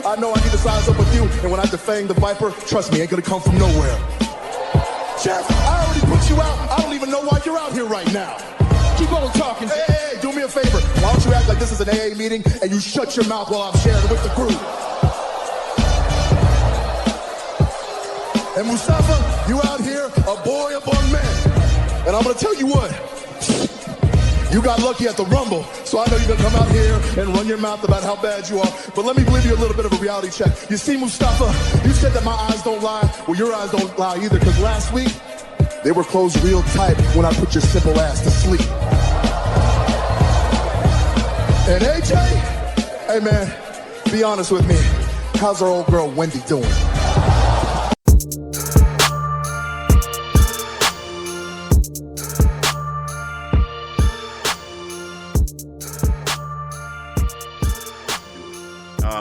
I know I need to size up with you, and when I defang the Viper, trust me, ain't gonna come from nowhere. Jeff, I already put you out. I don't even know why you're out here right now. Keep on talking. Hey, do me a favor. Why don't you act like this is an AA meeting and you shut your mouth while I'm sharing with the group? And Mustafa, you out here, a boy among men. And I'm gonna tell you what, you got lucky at the Rumble, so I know you're gonna come out here and run your mouth about how bad you are. But let me give you a little bit of a reality check. You see, Mustafa, you said that my eyes don't lie. Well, your eyes don't lie either, because last week, they were closed real tight when I put your simple ass to sleep. And AJ, hey man, be honest with me. How's our old girl Wendy doing?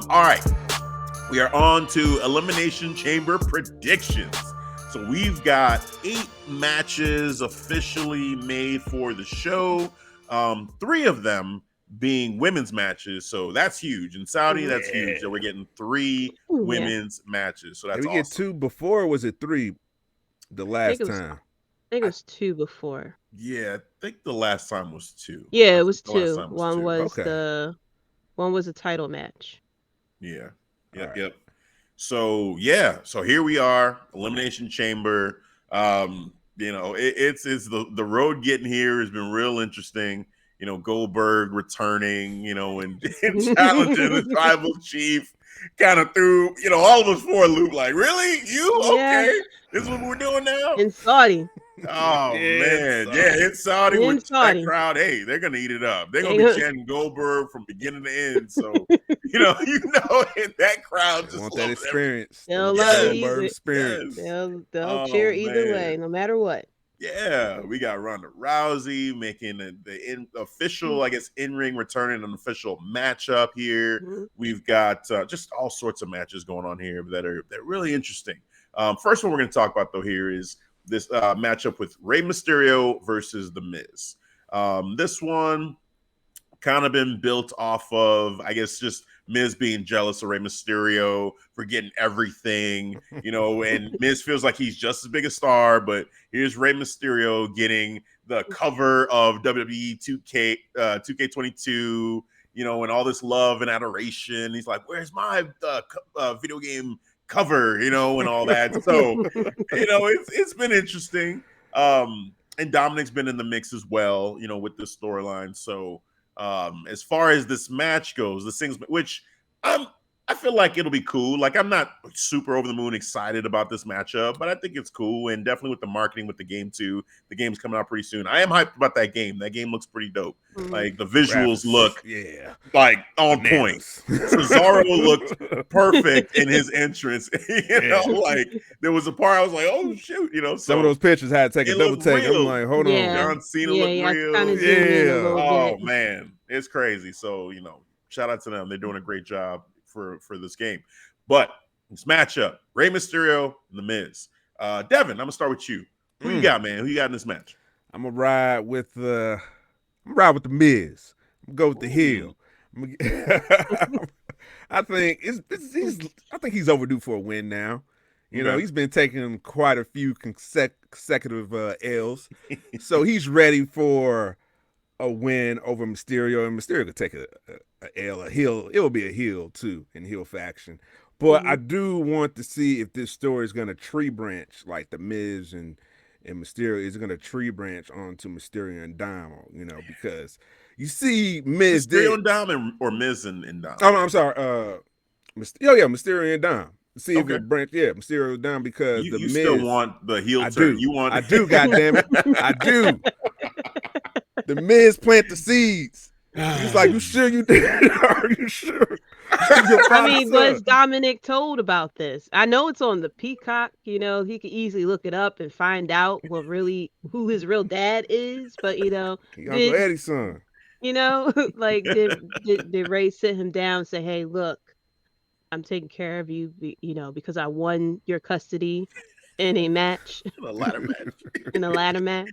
All right, we are on to Elimination Chamber predictions. So we've got 8 matches officially made for the show. 3 of them being women's matches, so that's huge. In Saudi, that's huge. So we're getting 3 women's matches. So that's Did we get 2 before, or was it 3 the last time? I think it was 2 before. Yeah, I think the last time was 2. Yeah, it was 2. One was a title match. Yeah. Yep. So here we are, Elimination Chamber. It's the road getting here has been real interesting. Goldberg returning, and challenging the tribal chief, kind of threw, all of us for a loop. Like, really? You? Okay. This is what we're doing now? In Saudi. Oh, man. Yeah, it's Saudi. With that crowd, hey, they're going to eat it up. They're going to be chanting Goldberg from beginning to end. So, that crowd just want that experience. They'll love Goldberg experience. They'll cheer either way, no matter what. Yeah, we got Ronda Rousey making the official, I guess, in-ring returning an official matchup here. Mm-hmm. We've got just all sorts of matches going on here they're really interesting. First one we're going to talk about, though, here is this matchup with Rey Mysterio versus The Miz. This one kind of been built off of, I guess, just Miz being jealous of Rey Mysterio for getting everything, and Miz feels like he's just as big a star, but here's Rey Mysterio getting the cover of WWE 2K22, and all this love and adoration. He's like, where's my video game cover, and all that. So, it's been interesting. And Dominic's been in the mix as well, with this storyline. So, as far as this match goes, the things which I feel like it'll be cool. Like, I'm not super over the moon excited about this matchup, but I think it's cool. And definitely with the marketing with the game too. The game's coming out pretty soon. I am hyped about that game. That game looks pretty dope. Mm-hmm. Like, the visuals look like on point. Cesaro looked perfect in his entrance. Like, there was a part I was like, oh shoot, some of those pictures had to take a double take. I'm like, hold on. John Cena looked real. Oh man, it's crazy. So, shout out to them. They're doing a great job for this game. But this matchup, Rey Mysterio and The Miz. Devin, I'm gonna start with you. Who you got, man? Who you got in this match? I'm gonna ride with The Miz. I'm gonna go with the heel. I think he's overdue for a win now. He's been taking quite a few consecutive L's, so he's ready for a win over Mysterio, and Mysterio could take a L, a heel. It will be a heel too in heel faction. But I do want to see if this story is going to tree branch, like the Miz and Mysterio is going to tree branch onto Mysterio and Dom, because you see Miz Mysterio and Dom or Miz and Dom. Oh, no, I'm sorry. Mysterio and Dom. See if it branch. Yeah, Mysterio and Dom, because you Miz still want the heel turn. I do. Goddammit, I do. The Miz plant the seeds. He's like, you sure you did? Are you sure? I mean, was Dominic told about this? I know it's on the Peacock. He could easily look it up and find out who his real dad is. But he Uncle Eddie's son. Like did Ray sit him down and say, "Hey, look, I'm taking care of you, because I won your custody in a match, in a ladder match."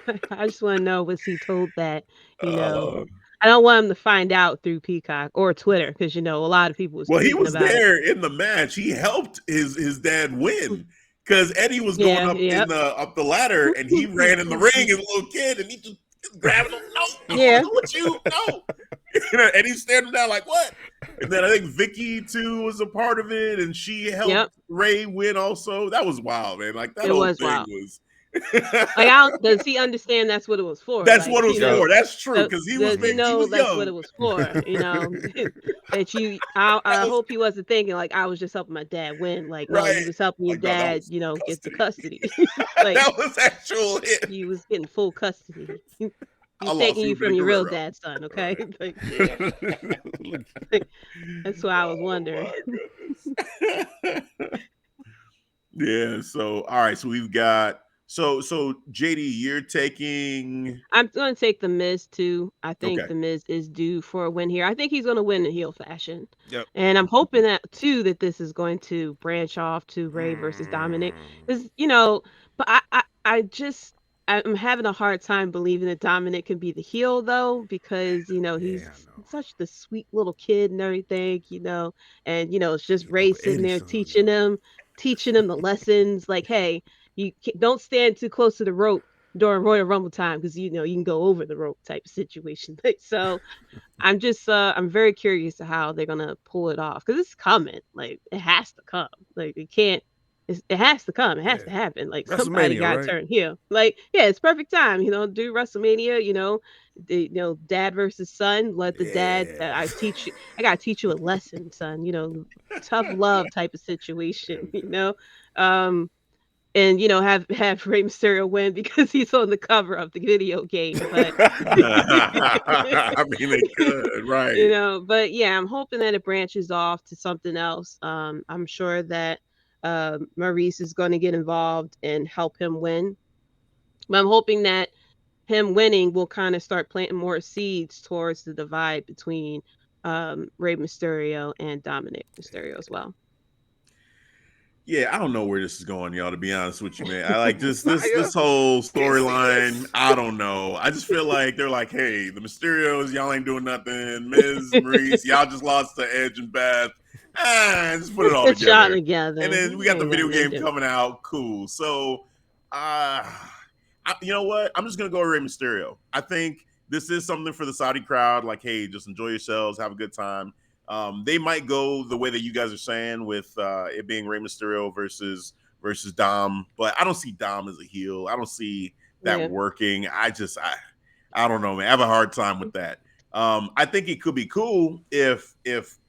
Like, I just want to know, was he told that, I don't want him to find out through Peacock or Twitter because a lot of people was Well, he tweeting was about it. there in the match. He helped his dad win because Eddie was going Yeah, up yep. up the ladder, and he ran in the ring as a little kid, and he just grabbing him. No, I don't Yeah. know what you no. And he's standing down like what? And then I think Vicky too was a part of it, and she helped Yep. Ray win also. That was wild, man. Like that It whole was thing wild. was. Does he understand that's what it was for? That's Like, what it was for. That's true because he was does he big. He know was that's young. what it was for? That I hope he wasn't thinking like I was just helping my dad win. Like, no, Right. you was helping your Like, no, that dad, was get the custody. custody. Like, That was actual hit. he was getting full custody. He's I lost taking you Ruben from your real Guerrero. dad, son. Okay, Right. that's why I was wondering. Yeah. So all right. So we've got so Jaydee, you're taking. I'm going to take the Miz too. I think Okay. the Miz is due for a win here. I think he's going to win in heel fashion. Yep. And I'm hoping that this is going to branch off to Rey versus Dominic. Because, but I'm having a hard time believing that Dominic can be the heel though, because, he's such the sweet little kid and everything, and, it's just Rey sitting there teaching him the lessons like, hey, don't stand too close to the rope during Royal Rumble time because you can go over the rope type of situation. So I'm just I'm very curious to how they're gonna pull it off because it's coming. Like it has to come. Like it can't. It has to come. It has to happen. Like somebody got to turn heel. Like it's perfect time. Do WrestleMania. Dad versus son. Let the dad. I teach you. I gotta teach you a lesson, son. Tough love type of situation. And have Rey Mysterio win because he's on the cover of the video game. But I mean, they could, right? But yeah, I'm hoping that it branches off to something else. I'm sure that Maurice is going to get involved and help him win. But I'm hoping that him winning will kind of start planting more seeds towards the divide between Rey Mysterio and Dominic Mysterio as well. Yeah, I don't know where this is going, y'all. To be honest with you, man, I like this whole storyline. I don't know. I just feel like they're like, hey, the Mysterios, y'all ain't doing nothing. Ms. Maurice, y'all just lost to Edge and Beth. Just put it all together. And then we got the video game coming out. Cool. So, you know what? I'm just gonna go with Rey Mysterio. I think this is something for the Saudi crowd. Like, hey, just enjoy yourselves, have a good time. They might go the way that you guys are saying with it being Rey Mysterio versus Dom, but I don't see Dom as a heel. I don't see that working. I don't know, man. I have a hard time with that. I think it could be cool if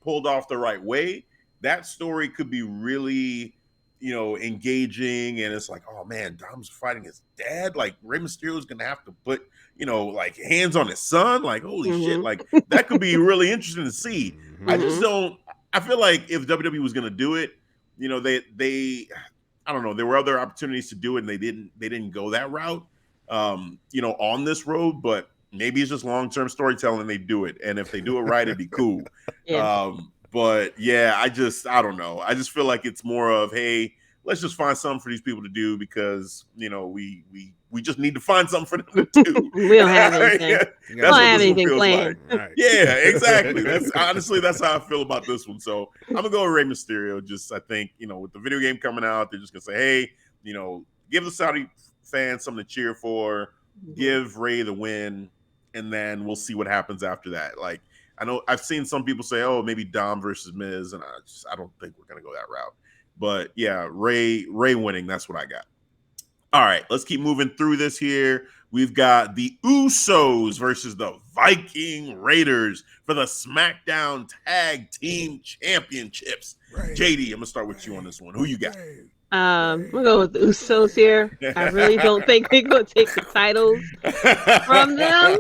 pulled off the right way. That story could be really, engaging, and it's like, oh man, Dom's fighting his dad. Like Rey Mysterio is gonna have to put, like hands on his son. Like holy shit, like that could be really interesting to see. I just don't. I feel like if WWE was gonna do it, they I don't know. There were other opportunities to do it, and they didn't go that route. On this road, but maybe it's just long-term storytelling. They do it, and if they do it right, it'd be cool. But yeah, I don't know. I just feel like it's more of, hey, let's just find something for these people to do because we just need to find something for them to do. We don't have anything. That's we don't have anything planned. Like. Right. Yeah, exactly. That's how I feel about this one. So I'm gonna go with Rey Mysterio. Just I think with the video game coming out, they're just gonna say, hey, give the Saudi fans something to cheer for, give Rey the win, and then we'll see what happens after that. Like I know I've seen some people say, oh, maybe Dom versus Miz, and I don't think we're gonna go that route. But yeah, Rey winning, that's what I got. All right, let's keep moving through this here. We've got the Usos versus the Viking Raiders for the SmackDown Tag Team Championships. Jaydee, I'm gonna start with you on this one. Who you got? We're going with the Usos here. I really don't think they're going to take the titles from them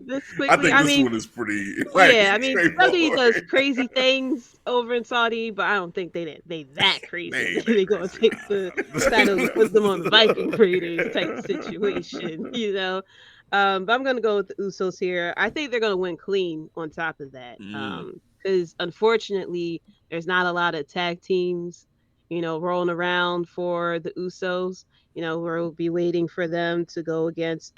this quickly. I think this one is pretty. Saudi does crazy things over in Saudi, but I don't think they that crazy. They're going to take the titles and put them on the Viking Raiders type of situation, But I'm going to go with the Usos here. I think they're going to win clean on top of that, because unfortunately, there's not a lot of tag teams rolling around for the Usos. We'll be waiting for them to go against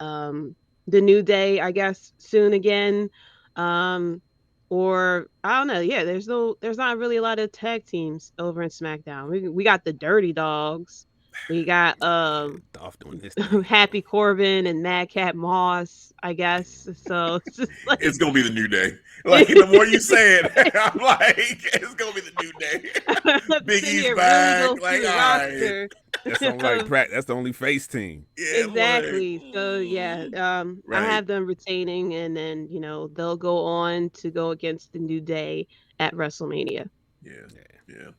the New Day, I guess, soon again. Or I don't know. Yeah, there's not really a lot of tag teams over in SmackDown. We got the Dirty Dogs. We got Dolph doing this thing. Happy Corbin and Madcap Moss, I guess. So it's just like it's gonna be the New Day. Like the more you say it, I'm like, it's gonna be the New Day. Big E's back. Really like, all right. That's the only face team. Yeah, exactly. like, So yeah, right. I have them retaining, and then they'll go on to go against the New Day at WrestleMania. Yeah.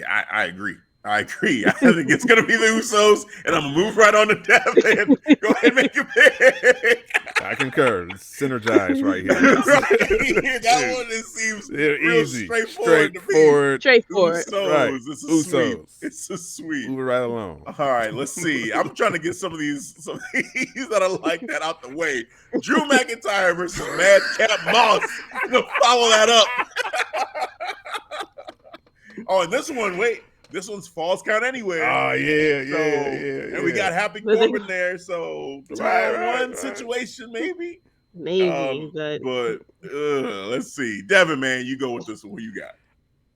I agree. I think it's going to be the Usos, and I'm going to move right on to Devin. Go ahead and make your pick. I concur. It's synergized right here. Right. That one seems real easy. Straightforward. Usos. Right. It's a Usos. sweep. It's a sweep. Move it right along. All right, let's see. I'm trying to get some of these that are like that out the way. Drew McIntyre versus Madcap Moss. I'm going to follow that up. Oh, and this one, this one's falls count anywhere. Oh, yeah. And we got Happy Corbin there, so 2-on-1 situation, maybe. But let's see. Devin, man, you go with this one. Who you got?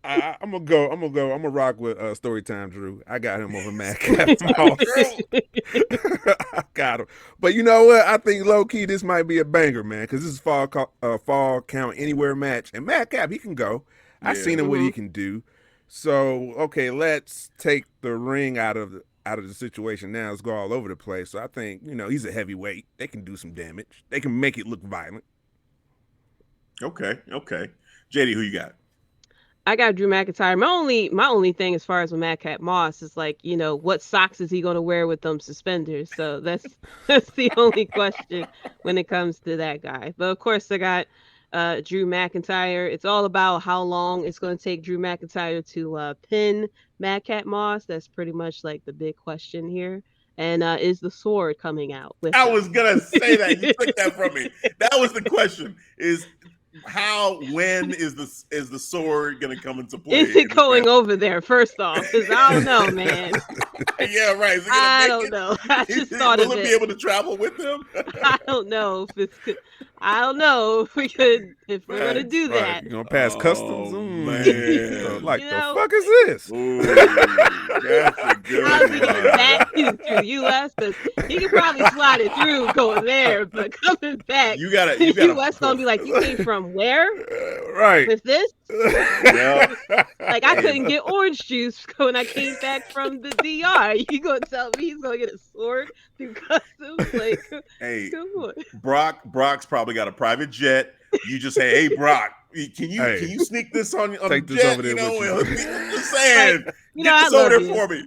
I'm gonna rock with Storytime Drew. I got him over Madcap. I got him. But you know what? I think low key this might be a banger, man, because this is fall count anywhere match, and Madcap he can go. I've seen him what he can do. So okay, let's take the ring out of the situation now. Let's go all over the place. So I think he's a heavyweight. They can do some damage. They can make it look violent. Okay. Jaydee, who you got? I got Drew McIntyre. My only thing as far as with Madcap Moss is like, what socks is he going to wear with them suspenders? So that's the only question when it comes to that guy. But of course, I got Drew McIntyre. It's all about how long it's going to take Drew McIntyre to pin Madcap Moss. That's pretty much like the big question here. And is the sword coming out? I was gonna say that. You took that from me. That was the question. When is the sword gonna come into play? Is it going over there? First off, because I don't know, man. Yeah, right. Is it I don't know. I just thought of it. Will it be able to travel with him? I don't know if we could, if we're gonna do that. You're gonna pass customs? Man. The fuck is this? Ooh, that's a good How's he getting back to the U.S.? Because he could probably slide it through going there, but coming back, you gotta U.S. gonna be like, you came from where? Right. With this? Yeah. Like I couldn't get orange juice when I came back from the DR. You gonna tell me he's gonna get a sword through customs? Like, hey, come on. Brock's probably got a private jet. You just say, "Hey, Brock, can you sneak this on Take the this jet?" over there I'm just saying, Like, get this over there for me.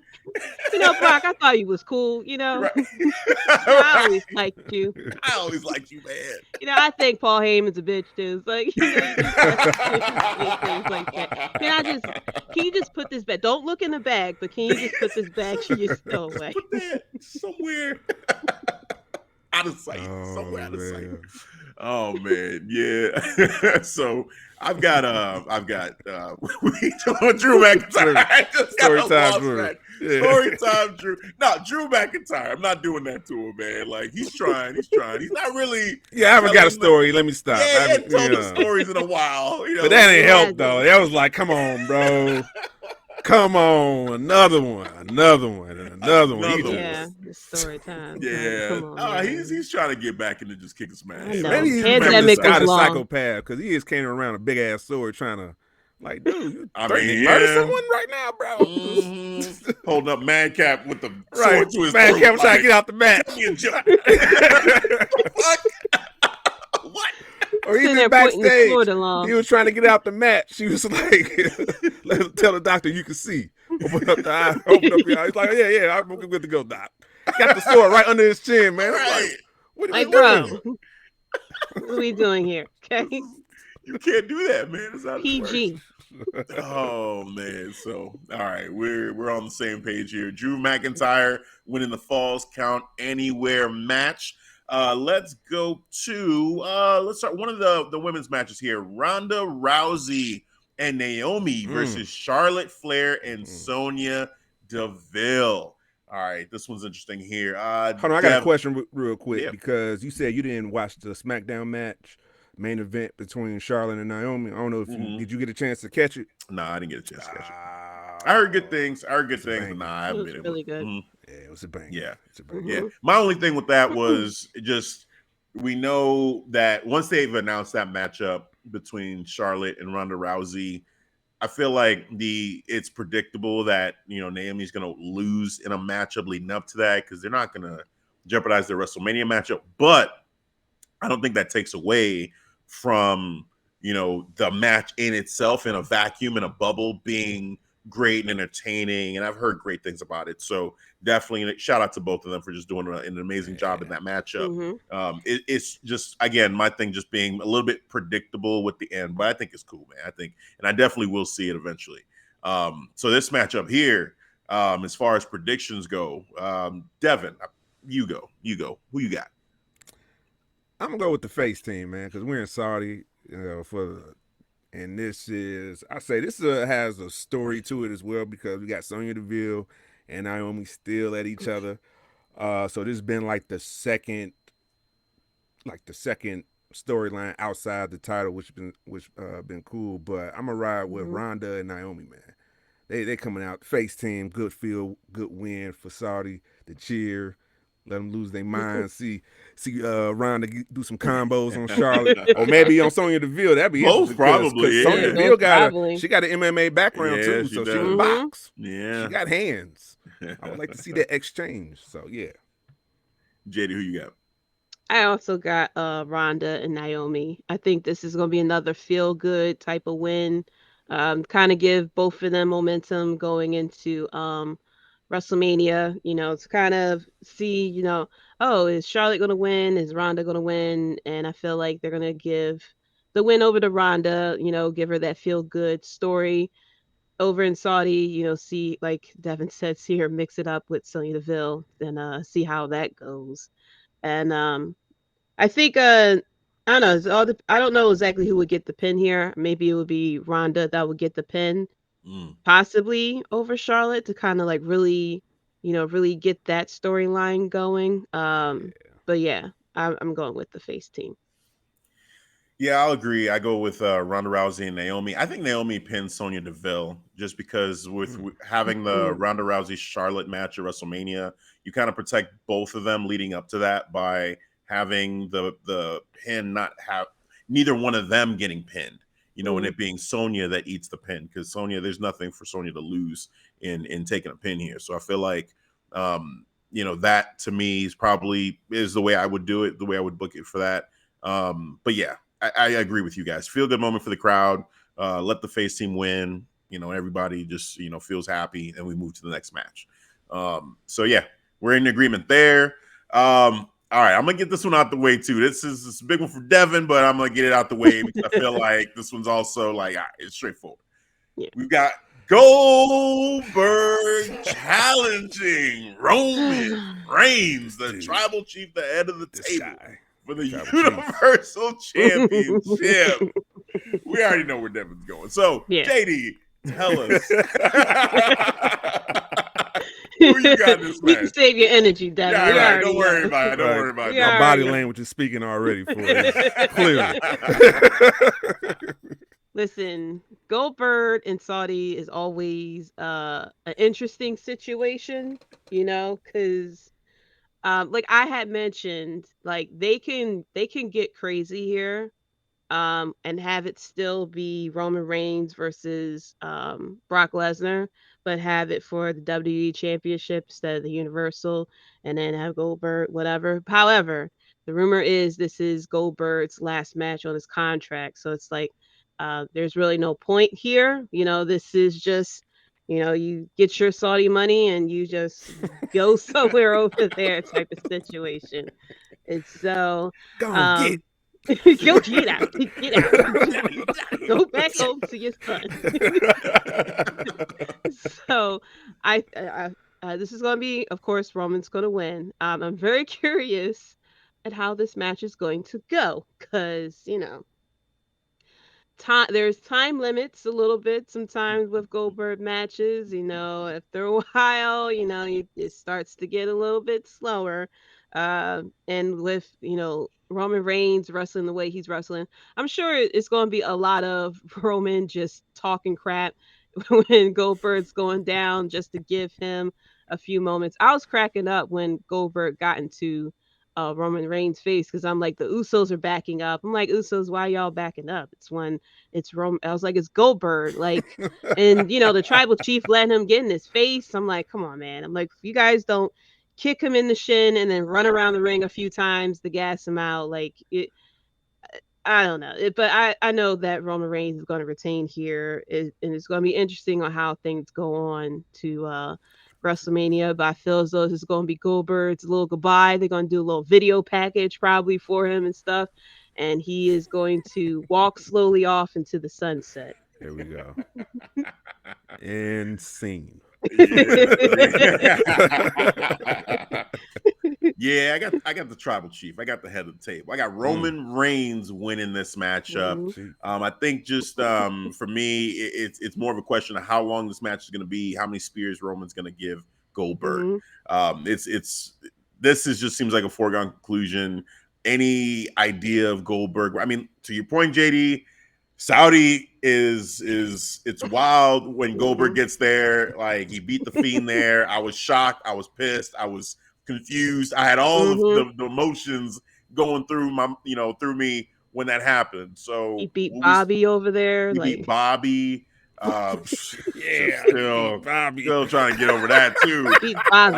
Brock, I thought you was cool. Right. I always liked you. I always liked you, man. I think Paul Heyman's a bitch too. It's like, things like that. Can you just put this back? Don't look in the bag, but can you just put this bag you stole away? Put that somewhere out of sight. Somewhere out of sight. Oh man, yeah. So I've got Drew McIntyre. Story time, Drew. No, Drew McIntyre. I'm not doing that to him, man. Like he's trying. He's not really. Yeah, I haven't got a story. Let me stop. Yeah, I haven't told the stories in a while. But that ain't help though. That was like, come on, bro. Come on, another one. Yeah, it's story time. Yeah, come on, he's trying to get back into just kicking smash. Maybe he's a psychopath because he is carrying around a big ass sword trying to, like, dude, you murder someone right now, bro. Mm-hmm. Holding up Madcap with the sword to his Madcap trying to get out the match. What? Or even backstage, he was trying to get out the match. She was like, tell the doctor you can see. Open up the eye, open up your eye. He's like, yeah, I'm good to go, doc. Got the sword right under his chin, man. Right. What are you doing? Bro, what are we doing here? Okay. You can't do that, man. It's not PG. Oh man. So all right, we're on the same page here. Drew McIntyre winning the Falls Count Anywhere match. Let's go to let's start one of the women's matches here. Ronda Rousey and Naomi versus Charlotte Flair and Sonya Deville. All right, this one's interesting here. Hold on, I got a question real quick because you said you didn't watch the SmackDown match main event between Charlotte and Naomi. I don't know if did you get a chance to catch it? No, I didn't get a chance to catch it. I heard good things. But nah, I haven't been able. Really good. Yeah, it was a banger. Yeah, it's a banger. Yeah. My only thing with that was just we know that once they've announced that matchup between Charlotte and Ronda Rousey, I feel like it's predictable that Naomi's going to lose in a matchup leading up to that because they're not going to jeopardize their WrestleMania matchup. But I don't think that takes away from the match in itself in a vacuum, in a bubble, being great and entertaining, and I've heard great things about it. So definitely shout out to both of them for just doing an amazing job in that matchup. It's just, again, my thing just being a little bit predictable with the end, but I think it's cool, man. And I definitely will see it eventually. So this matchup here, as far as predictions go, Devin, you go. Who you got? I'm gonna go with the face team, man, because we're in Saudi, and this has a story to it as well because we got Sonya Deville and Naomi still at each other. So this has been like the second storyline outside the title, which been cool. But I'm gonna ride with Ronda and Naomi, man. They coming out face team, good feel, good win for Saudi. The cheer. Let them lose their mind. See Ronda do some combos on Charlotte, or maybe on Sonya Deville. That'd be most probably. Yeah. Sonya Deville got an MMA background too, so she can box. Yeah, she got hands. I would like to see that exchange. So yeah, Jaydee, who you got? I also got Ronda and Naomi. I think this is going to be another feel good type of win. Kind of give both of them momentum going into WrestleMania, to kind of see, is Charlotte going to win? Is Ronda going to win? And I feel like they're going to give the win over to Ronda, give her that feel good story over in Saudi, see, like Devin said, see her mix it up with Sonya Deville and see how that goes. And I think, I don't know, I don't know exactly who would get the pin here. Maybe it would be Ronda that would get the pin. Possibly over Charlotte to kind of like really get that storyline going. But yeah, I'm going with the face team. Yeah, I'll agree. I go with Ronda Rousey and Naomi. I think Naomi pins Sonya Deville just because with having the Ronda Rousey Charlotte match at WrestleMania, you kind of protect both of them leading up to that by having the pin not have neither one of them getting pinned. And it being Sonya that eats the pin because Sonya, there's nothing for Sonya to lose in taking a pin here. So I feel like, that to me is the way I would do it, the way I would book it for that. But yeah, I agree with you guys. Feel good moment for the crowd. Let the face team win. Everybody just, feels happy and we move to the next match. So yeah, we're in agreement there. All right, I'm going to get this one out the way, too. This is a big one for Devin, but I'm going to get it out the way because I feel like this one's also like, it's straightforward. Yeah. We've got Goldberg challenging Roman Reigns, the tribal chief, the head of the table, for the Universal Championship. We already know where Devin's going. So, Jaydee, tell us. Who you got this match? You can save your energy, Devin. Yeah, don't worry about it. My body language is speaking already for it. Clearly. Listen, Goldberg and Saudi is always an interesting situation, because like I had mentioned, like they can get crazy here. And have it still be Roman Reigns versus Brock Lesnar, but have it for the WWE Championship instead of the Universal, and then have Goldberg, whatever. However, the rumor is this is Goldberg's last match on his contract, so it's like there's really no point here. This is just, you get your Saudi money and you just go somewhere over there type of situation. And so get. Go get out. Go back home to your son. So this is going to be, of course, Roman's going to win. I'm very curious at how this match is going to go because, there's time limits a little bit sometimes with Goldberg matches. After a while, it starts to get a little bit slower. And with Roman Reigns wrestling the way he's wrestling, I'm sure it's going to be a lot of Roman just talking crap when Goldberg's going down, just to give him a few moments. I was cracking up when Goldberg got into Roman Reigns' face, because I'm like, the Usos are backing up. I'm like, Usos, why y'all backing up? It's Roman. I was like, it's Goldberg. Like, and the tribal chief letting him get in his face. I'm like, come on, man. I'm like, if you guys don't kick him in the shin and then run around the ring a few times to gas him out, like it. I don't know, but I know that Roman Reigns is going to retain here, and it's going to be interesting on how things go on to WrestleMania. But I feel as though this is going to be Goldberg's little goodbye. They're going to do a little video package probably for him and stuff, and he is going to walk slowly off into the sunset. Here we go. And scene. Yeah, I got the tribal chief. I got the head of the table. I got Roman Reigns winning this matchup. I think just for me, it's more of a question of how long this match is going to be, how many spears Roman's going to give Goldberg. This just seems like a foregone conclusion. Any idea of Goldberg? I mean, to your point, Jaydee, Saudi it's wild when Goldberg gets there. Like, he beat the Fiend there. I was shocked. I was pissed. I was confused. I had all of the emotions going through through me when that happened. So he beat Bobby over there. He beat Bobby. Still trying to get over that too. Beat Bobby.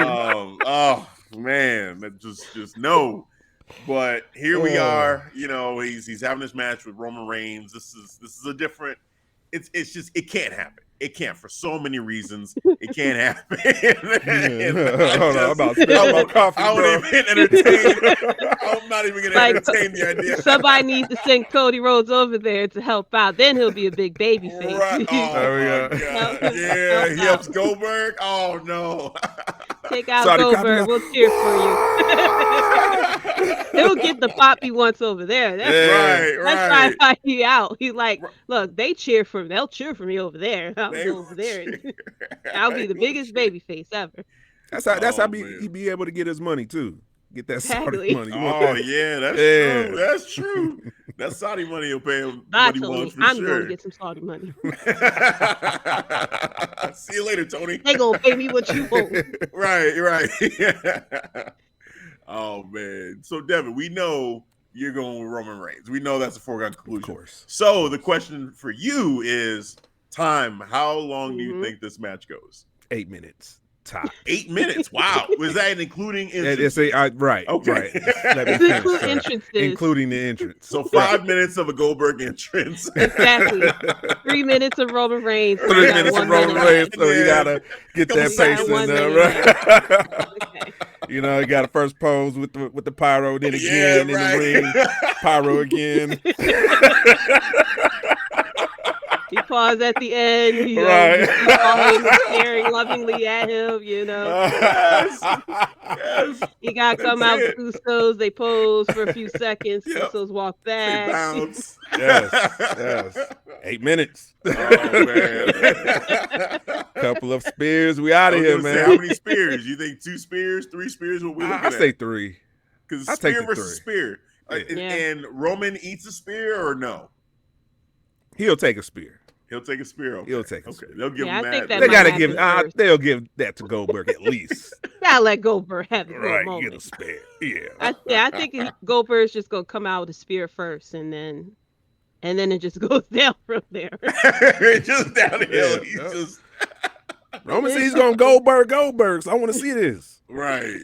Oh man, that just no. But here we are. He's having this match with Roman Reigns. This is a different. It's just, it can't happen. It can't, for so many reasons. It can't happen. I'm not even gonna entertain the idea. Somebody needs to send Cody Rhodes over there to help out. Then he'll be a big baby face. Right. Oh my God. Yeah, he helps Goldberg. Oh no. Take out Goldberg. We'll cheer for you. He'll get the pop he wants over there. That's right. That's trying to fight you out. He's like, look, they'll cheer for me over there. I'll go over there. I'll be the biggest baby face ever. That's how he be able to get his money too. Get that Saudi money. That's true. That Saudi money will pay him what he wants for I'm sure. going to get some Saudi money. See you later, Tony. They gonna pay me what you want. Right. Oh man. So Devin, we know you're going with Roman Reigns. We know that's a foregone conclusion. Of course. So the question for you is time. How long do you think this match goes? 8 minutes. Top. 8 minutes. Wow. Was that including entrances? Right. Okay. Right. Let me finish, entrances. Including the entrance. So 5 minutes of a Goldberg entrance. Exactly. 3 minutes of Roman Reigns. 3 minutes of Roman Reigns. So you gotta get that pace in there, right? Okay. You got to first pose with the pyro, then again in the ring, pyro again. He paused at the end, staring lovingly at him, Yes. He got to come out with Usos. They pose for a few seconds. Usos walk back. They bounce. Yes. 8 minutes. Oh, man. Couple of spears. We out of here, man. How many spears? You think 2 spears, 3 spears? What we looking at? I say 3. Because spear versus spear. And Roman eats a spear or no? He'll take a spear. He'll take a spear. Okay. He'll take a spear. They'll give him that. They gotta give. They'll give that to Goldberg at least. Gotta let Goldberg have a right, moment. Get a spear. Yeah. I think Goldberg's just gonna come out with a spear first, and then it just goes down from there. Just downhill. He's Roman says he's gonna Goldberg. So I want to see this. Right.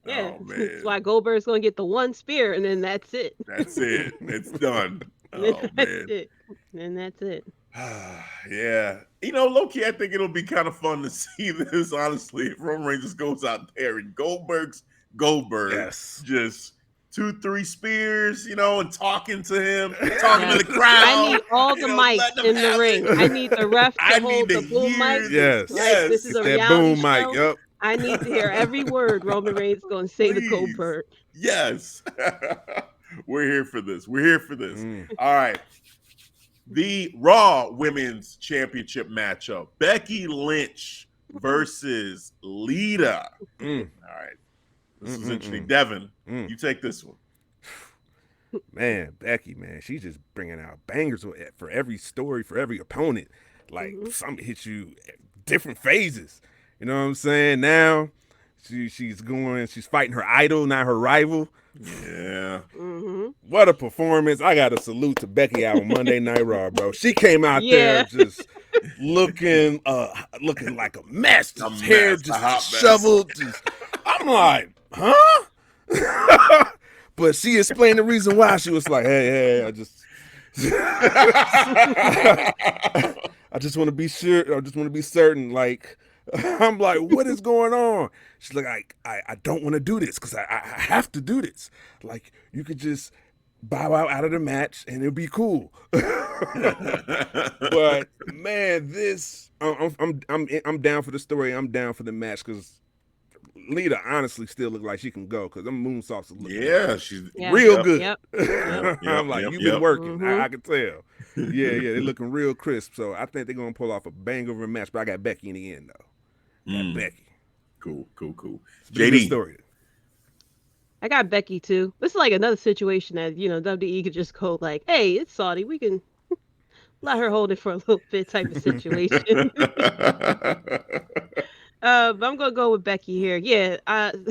Yeah, oh, man. That's why Goldberg's gonna get the 1 spear, and then that's it. That's it. It's done. Oh, man. And that's it. Yeah. Low-key, I think it'll be kind of fun to see this, honestly, if Roman Reigns just goes out there and Goldberg. Yes. Just 2-3 spears, and talking to him, talking to the crowd. I need all the mics in the ring. I need the ref to hold the boom mic. Yes. This is a that reality boom show. mic. Yep. I need to hear every word Roman Reigns is going to say to Goldberg. Yes. We're here for this. All right. The Raw Women's Championship matchup: Becky Lynch versus Lita. All right, this is interesting. Devin, you take this one. Man, Becky, man, she's just bringing out bangers for every story, for every opponent. Like, some hit you at different phases. You know what I'm saying? Now, she's fighting her idol, not her rival. Yeah. What a performance. I got to salute to Becky out on Monday Night Raw, bro. She came out there just looking like a mess. Just hair just shoveled. I'm like, huh? But she explained the reason why. She was like, hey, I just want to be sure. I just want to be certain. Like, I'm like, what is going on? She's like, I don't want to do this because I have to do this. Like, you could just bow out of the match and it'll be cool. But man, I'm down for the story. I'm down for the match because Lita honestly still look like she can go because them moonsaults are looking she's real good. Yep. I'm like, you've been working. I can tell. Yeah, they're looking real crisp. So I think they're gonna pull off a bang over match. But I got Becky in the end though. Becky. Cool. Jaydee. Story. I got Becky too. This is like another situation that WWE could just go like, "Hey, it's Saudi. We can let her hold it for a little bit," type of situation. But I'm gonna go with Becky here. Yeah,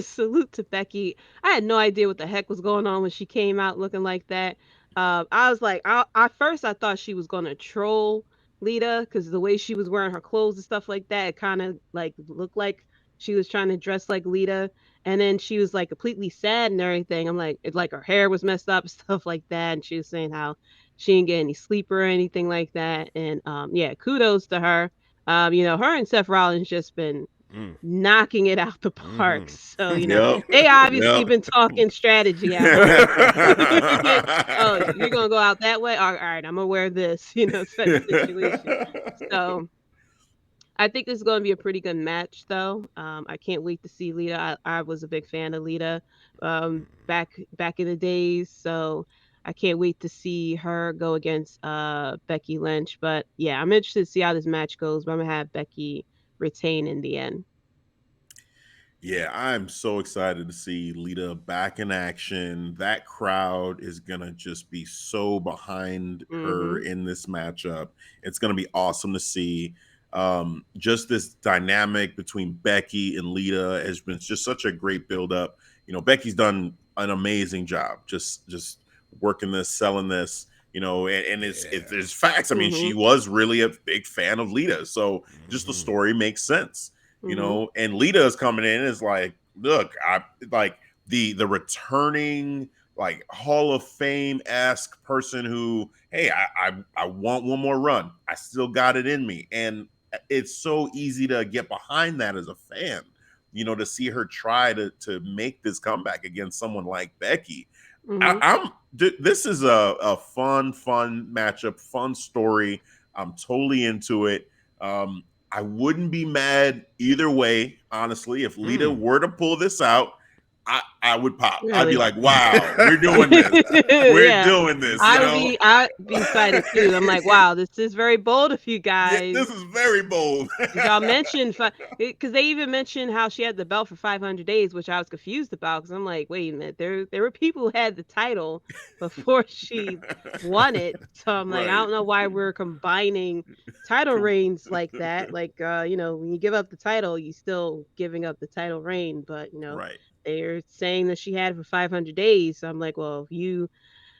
salute to Becky. I had no idea what the heck was going on when she came out looking like that. I was like, at first I thought she was gonna troll Lita because the way she was wearing her clothes and stuff like that, it kind of like looked like she was trying to dress like Lita. And then she was like completely sad and everything. I'm like, it's like her hair was messed up and stuff like that. And she was saying how she didn't get any sleep or anything like that. And yeah, kudos to her. Her and Seth Rollins just been knocking it out the park. So, they obviously been talking strategy out there. Oh, you're going to go out that way? All right, I'm going to wear this, such a situation. So I think this is going to be a pretty good match, though. I can't wait to see Lita. I was a big fan of Lita back in the days. So I can't wait to see her go against Becky Lynch. But yeah, I'm interested to see how this match goes. But I'm going to have Becky retain in the end. Yeah, I'm so excited to see Lita back in action. That crowd is going to just be so behind her in this matchup. It's going to be awesome to see. Just this dynamic between Becky and Lita has been just such a great build-up. Becky's done an amazing job just working this, selling this. And there's facts. I mean, she was really a big fan of Lita. So just the story makes sense, and Lita is coming in and is like, look, I like the returning like Hall of Fame-esque person who, hey, I want one more run. I still got it in me. And it's so easy to get behind that as a fan, to see her try to make this comeback against someone like Becky. This is a fun matchup, fun story. I'm totally into it. I wouldn't be mad either way, honestly. If Lita were to pull this out, I would pop. Really? I'd be like, wow, we're doing this. We're doing this. I'd be excited too. I'm like, wow, this is very bold of you guys. Yeah, this is very bold. Y'all mentioned, because they even mentioned how she had the belt for 500 days, which I was confused about. Because I'm like, wait a minute, there were people who had the title before she won it. So I'm like, I don't know why we're combining title reigns like that. Like, when you give up the title, you still giving up the title reign, but they're saying that she had it for 500 days. So I'm like, well, if you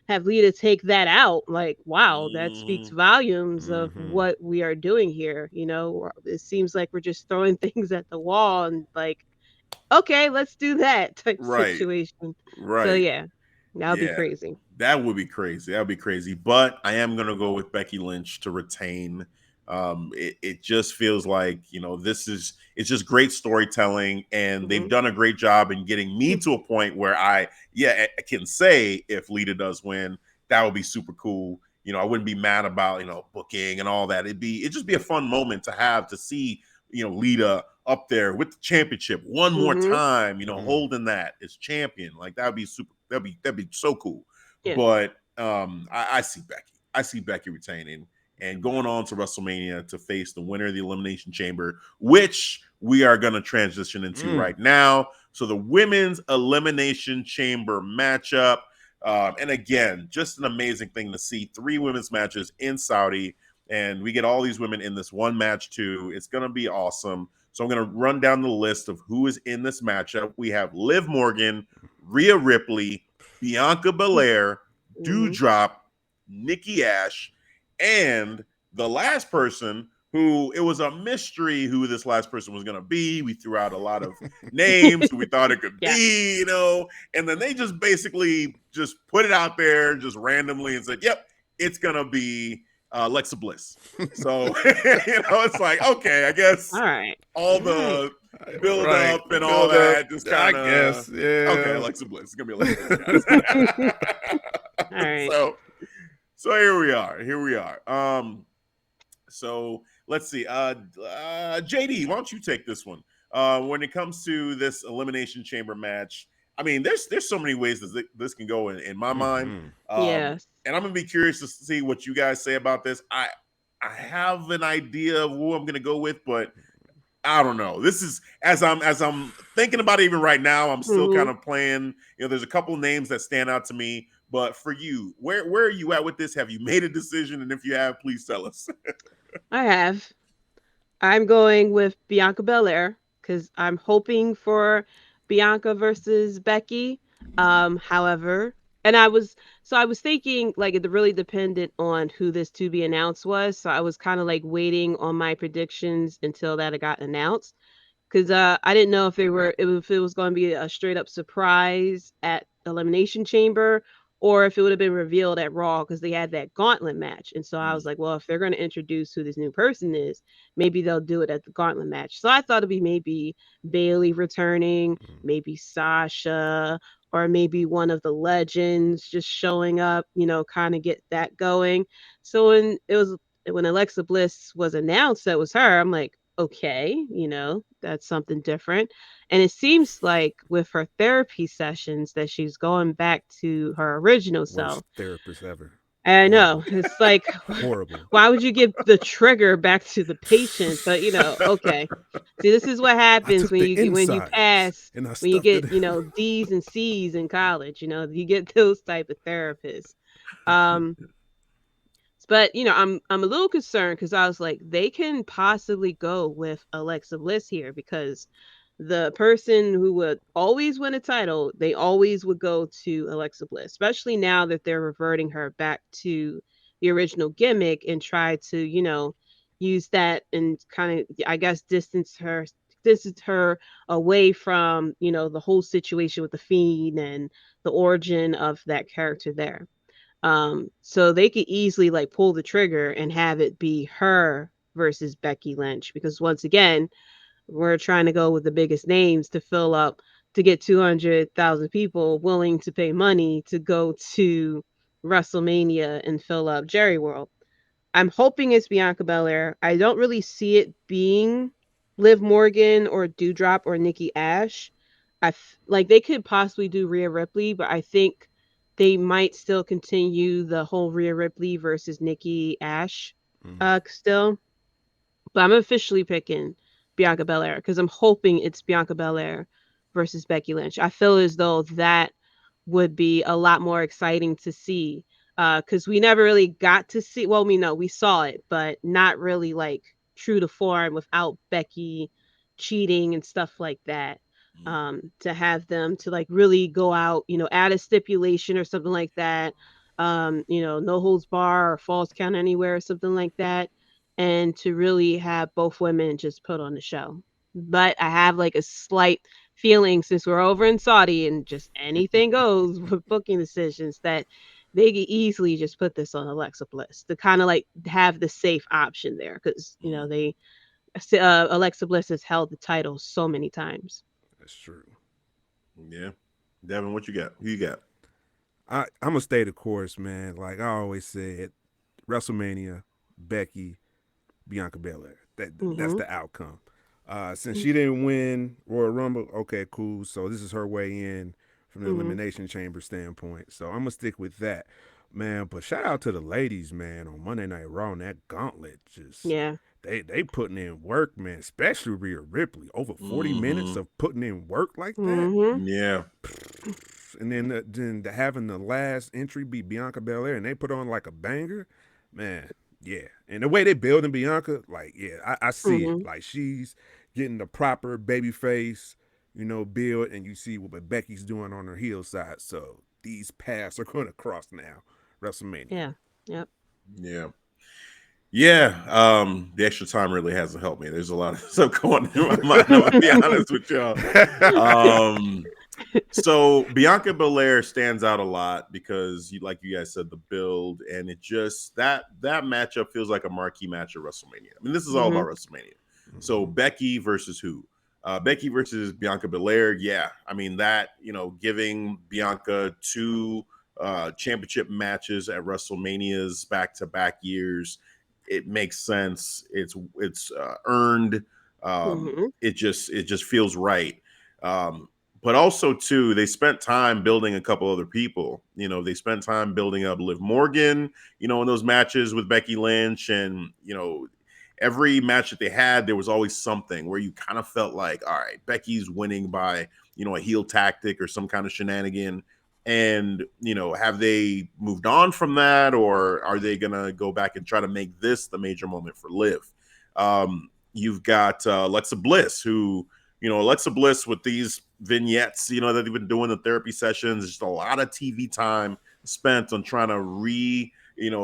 have Lita take that out, like, wow, that speaks volumes of what we are doing here. It seems like we're just throwing things at the wall and like, okay, let's do that type situation. Right. So yeah, that would be crazy. That would be crazy. That would be crazy. But I am going to go with Becky Lynch to retain. It just feels like, it's just great storytelling, and they've done a great job in getting me to a point where I can say if Lita does win, that would be super cool. I wouldn't be mad about, booking and all that. It'd just be a fun moment to have to see, Lita up there with the championship one more time, holding that as champion. Like that'd be super. That'd be so cool. Yeah. But I see Becky. I see Becky retaining and going on to WrestleMania to face the winner of the Elimination Chamber, which we are going to transition into right now. So the Women's Elimination Chamber matchup. And again, just an amazing thing to see 3 women's matches in Saudi. And we get all these women in this one match too. It's going to be awesome. So I'm going to run down the list of who is in this matchup. We have Liv Morgan, Rhea Ripley, Bianca Belair, Doudrop, Nikki Ash, and the last person who it was a mystery who this last person was going to be. We threw out a lot of names who we thought it could be, and then they just basically just put it out there just randomly and said, yep, it's going to be Alexa Bliss. So, it's like, okay, I guess all the build up and all that just kind of, I guess, okay, Alexa Bliss. It's going to be Alexa Bliss, guys. All right. So here we are. So let's see. Jaydee, why don't you take this one? When it comes to this Elimination Chamber match, I mean, there's so many ways that this can go in my mind. Yes. And I'm gonna be curious to see what you guys say about this. I have an idea of who I'm gonna go with, but I don't know. This is as I'm thinking about it even right now, I'm still kind of playing. There's a couple names that stand out to me. But for you, where are you at with this? Have you made a decision? And if you have, please tell us. I have. I'm going with Bianca Belair because I'm hoping for Bianca versus Becky. However, and I was thinking like it really depended on who this to be announced was. So I was kind of like waiting on my predictions until that got announced. Because I didn't know if it was going to be a straight up surprise at Elimination Chamber or if it would have been revealed at Raw because they had that gauntlet match. And so I was like, well, if they're going to introduce who this new person is, maybe they'll do it at the gauntlet match. So I thought it'd be maybe Bayley returning, maybe Sasha, or maybe one of the legends just showing up, kind of get that going. So when Alexa Bliss was announced that was her, I'm like, okay, that's something different. And it seems like with her therapy sessions that she's going back to her original self. Worst therapist ever. I know. It's like horrible. Why would you give the trigger back to the patient? But okay. See, this is what happens when you pass, when you get D's and C's in college. You get those type of therapists. But I'm a little concerned because I was like, they can possibly go with Alexa Bliss here because the person who would always win a title, they always would go to Alexa Bliss, especially now that they're reverting her back to the original gimmick and try to, use that and kind of, I guess, distance her away from, the whole situation with the Fiend and the origin of that character there. So they could easily like pull the trigger and have it be her versus Becky Lynch because once again, we're trying to go with the biggest names to get 200,000 people willing to pay money to go to WrestleMania and fill up Jerry World. I'm hoping it's Bianca Belair. I don't really see it being Liv Morgan or Doudrop or Nikki Ash. Like they could possibly do Rhea Ripley, but I think they might still continue the whole Rhea Ripley versus Nikki Ash still. But I'm officially picking Bianca Belair because I'm hoping it's Bianca Belair versus Becky Lynch. I feel as though that would be a lot more exciting to see because we never really got to see. Well, we saw it, but not really like true to form without Becky cheating and stuff like that. To have them to like really go out, add a stipulation or something like that. No holds bar or falls count anywhere or something like that. And to really have both women just put on the show. But I have like a slight feeling since we're over in Saudi and just anything goes with booking decisions that they could easily just put this on Alexa Bliss to kind of like have the safe option there because Alexa Bliss has held the title so many times. That's true. Yeah. Devin, what you got? Who you got? I'm going to stay the course, man. Like I always said, WrestleMania, Becky, Bianca Belair. That's the outcome. Since she didn't win Royal Rumble, okay, cool. So this is her way in from the Elimination Chamber standpoint. So I'm going to stick with that. Man, but shout out to the ladies, man, on Monday Night Raw and that gauntlet. Just they putting in work, man, especially Rhea Ripley. Over 40 minutes of putting in work like that. Yeah. And then having the last entry be Bianca Belair and they put on like a banger, man. Yeah. And the way they building Bianca, like, yeah, I see it. Like she's getting the proper baby face, build, and you see what Becky's doing on her heel side. So these paths are going to cross now. WrestleMania. Yeah. Yep. Yeah. Yeah. The extra time really hasn't helped me. There's a lot of stuff going through my mind. I'm gonna be honest with y'all. So Bianca Belair stands out a lot because, like you guys said, the build, and it just that matchup feels like a marquee match at WrestleMania. I mean, this is all about WrestleMania. So Becky versus who? Becky versus Bianca Belair. Yeah, I mean that, giving Bianca 2 championship matches at WrestleManias back-to-back years, it makes sense. It's earned. It just feels right. But also too, they spent time building a couple other people. They spent time building up Liv Morgan, in those matches with Becky Lynch, and every match that they had, there was always something where you kind of felt like, all right, Becky's winning by, a heel tactic or some kind of shenanigan. And, have they moved on from that, or are they going to go back and try to make this the major moment for Liv? You've got Alexa Bliss, who, Alexa Bliss with these vignettes, that they've been doing the therapy sessions, just a lot of TV time spent on trying to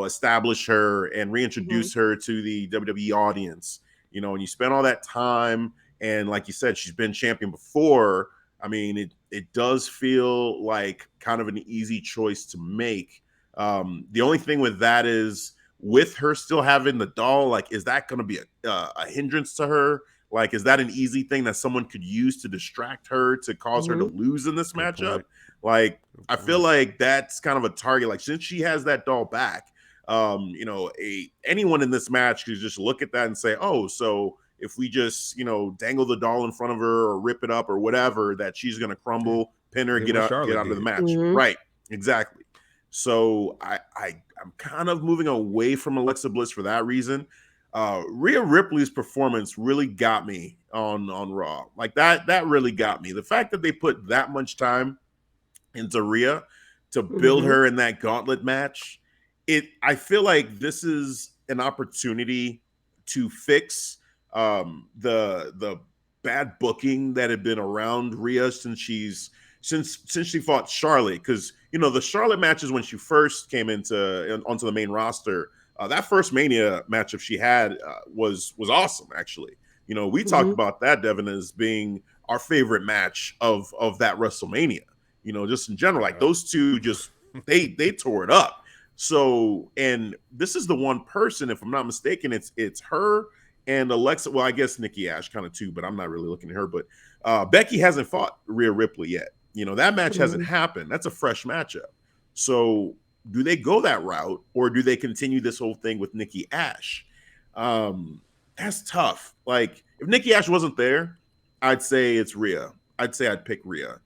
establish her and reintroduce her to the WWE audience, and you spend all that time. And like you said, she's been champion before. I mean, it does feel like kind of an easy choice to make. The only thing with that is, with her still having the doll, like, is that going to be a hindrance to her? Like, is that an easy thing that someone could use to distract her, to cause her to lose in this matchup? Like, I feel like that's kind of a target. Like, since she has that doll back, anyone in this match could just look at that and say, oh, so if we just, dangle the doll in front of her or rip it up or whatever, that she's going to crumble, pin her, get out of the match. Right. Exactly. So I'm kind of moving away from Alexa Bliss for that reason. Rhea Ripley's performance really got me on Raw. Like that really got me. The fact that they put that much time into Rhea to build her in that gauntlet match, I feel like this is an opportunity to fix the bad booking that had been around Rhea since she fought Charlotte. Because the Charlotte matches when she first came onto the main roster, that first Mania matchup she had was awesome. Actually, we talked about that, Devin, as being our favorite match of that WrestleMania. Just in general, like those two just they tore it up. So, and this is the one person, if I'm not mistaken, it's her and Alexa. Well, I guess Nikki Ash kind of too, but I'm not really looking at her. But Becky hasn't fought Rhea Ripley yet. That match hasn't happened. That's a fresh matchup. So do they go that route, or do they continue this whole thing with Nikki Ash? That's tough. Like, if Nikki Ash wasn't there, I'd say it's Rhea. I'd say I'd pick Rhea.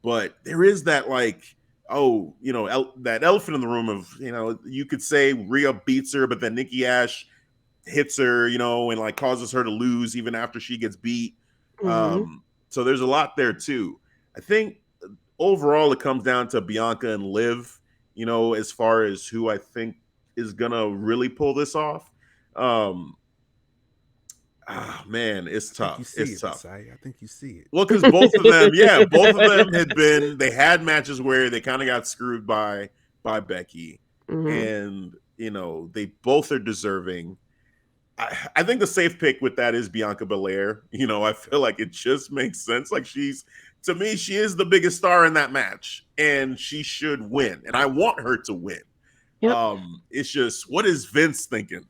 But there is that, like, that elephant in the room of, you could say Rhea beats her, but then Nikki Ash hits her, and like causes her to lose even after she gets beat. So there's a lot there too. I think overall it comes down to Bianca and Liv, as far as who I think is gonna really pull this off. Man, it's tough. It's tough. I think you see it. Well, because both of them, they had matches where they kind of got screwed by Becky, and they both are deserving. I think the safe pick with that is Bianca Belair. I feel like it just makes sense. Like, to me, she is the biggest star in that match, and she should win, and I want her to win. Yep. It's just, what is Vince thinking?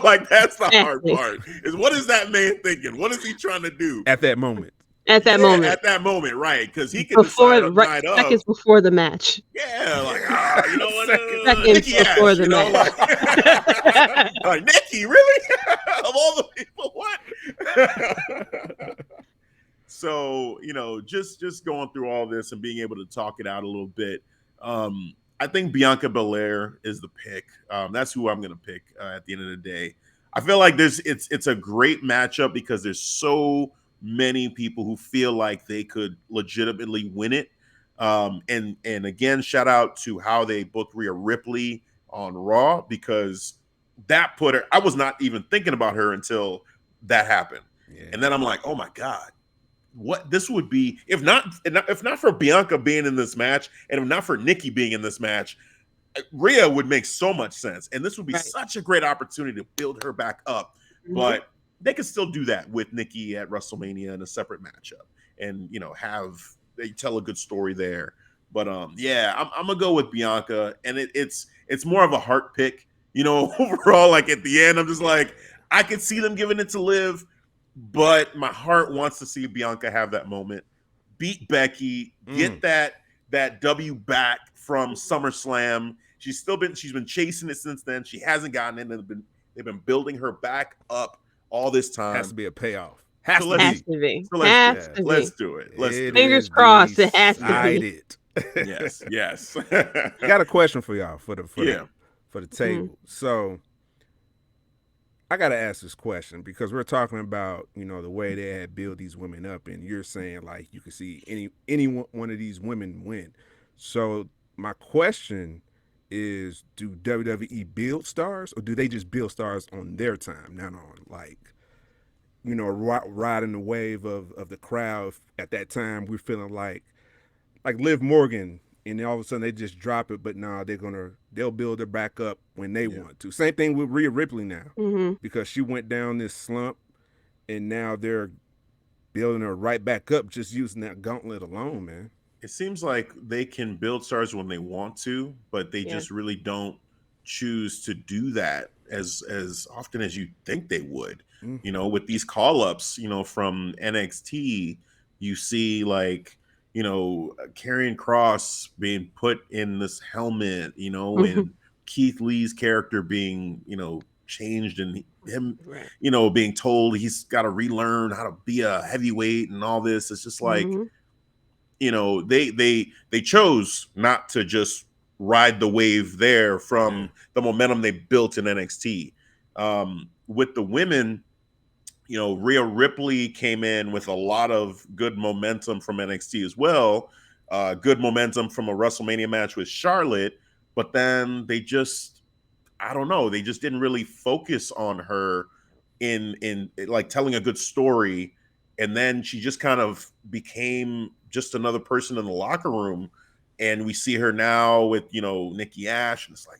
Like, that's the hard part. Is, what is that man thinking? What is he trying to do at that moment? At that moment, right? Because he can decide on night seconds before the match. Yeah, like, you know what? Seconds Nikki before Ash, the match. Like Nikki, really? Of all the people, what? So, just going through all this and being able to talk it out a little bit. I think Bianca Belair is the pick. That's who I'm gonna pick at the end of the day. I feel like it's a great matchup because there's so many people who feel like they could legitimately win it. And again, shout out to how they booked Rhea Ripley on Raw, because that put her. I was not even thinking about her until that happened, and then I'm like, oh my god, what this would be if not for Bianca being in this match, and if not for Nikki being in this match. Rhea would make so much sense, and this would be such a great opportunity to build her back up. But they could still do that with Nikki at WrestleMania in a separate matchup, and have they tell a good story there. But yeah, I'm gonna go with Bianca, and it's more of a heart pick, overall. Like at the end, I'm just like, I could see them giving it to Liv, but my heart wants to see Bianca have that moment, beat Becky, get that W back from SummerSlam. She's been chasing it since then. She hasn't gotten it. They've been building her back up all this time. Has to be a payoff. Has to be. Let's do it. Fingers crossed. It has to be. Yes. I got a question for y'all for the table. So I got to ask this question because we're talking about, the way they had built these women up, and you're saying like you could see any one of these women win. So my question is, do WWE build stars, or do they just build stars on their time, not on riding the wave of the crowd? At that time, we're feeling like Liv Morgan, and then all of a sudden they just drop it, but now they'll build her back up when they want to. Same thing with Rhea Ripley now, because she went down this slump, and now they're building her right back up just using that gauntlet alone, man. It seems like they can build stars when they want to, but they just really don't choose to do that as often as you think they would. With these call-ups, from NXT, you see like, Karrion Kross being put in this helmet, and Keith Lee's character being, changed, and him, being told he's got to relearn how to be a heavyweight and all this. It's just like, they chose not to just ride the wave there from the momentum they built in NXT. With the women, Rhea Ripley came in with a lot of good momentum from NXT as well. Good momentum from a WrestleMania match with Charlotte, but then they just, I don't know, they just didn't really focus on her in like telling a good story. And then she just kind of became just another person in the locker room. And we see her now with, Nikki Ash, and it's like,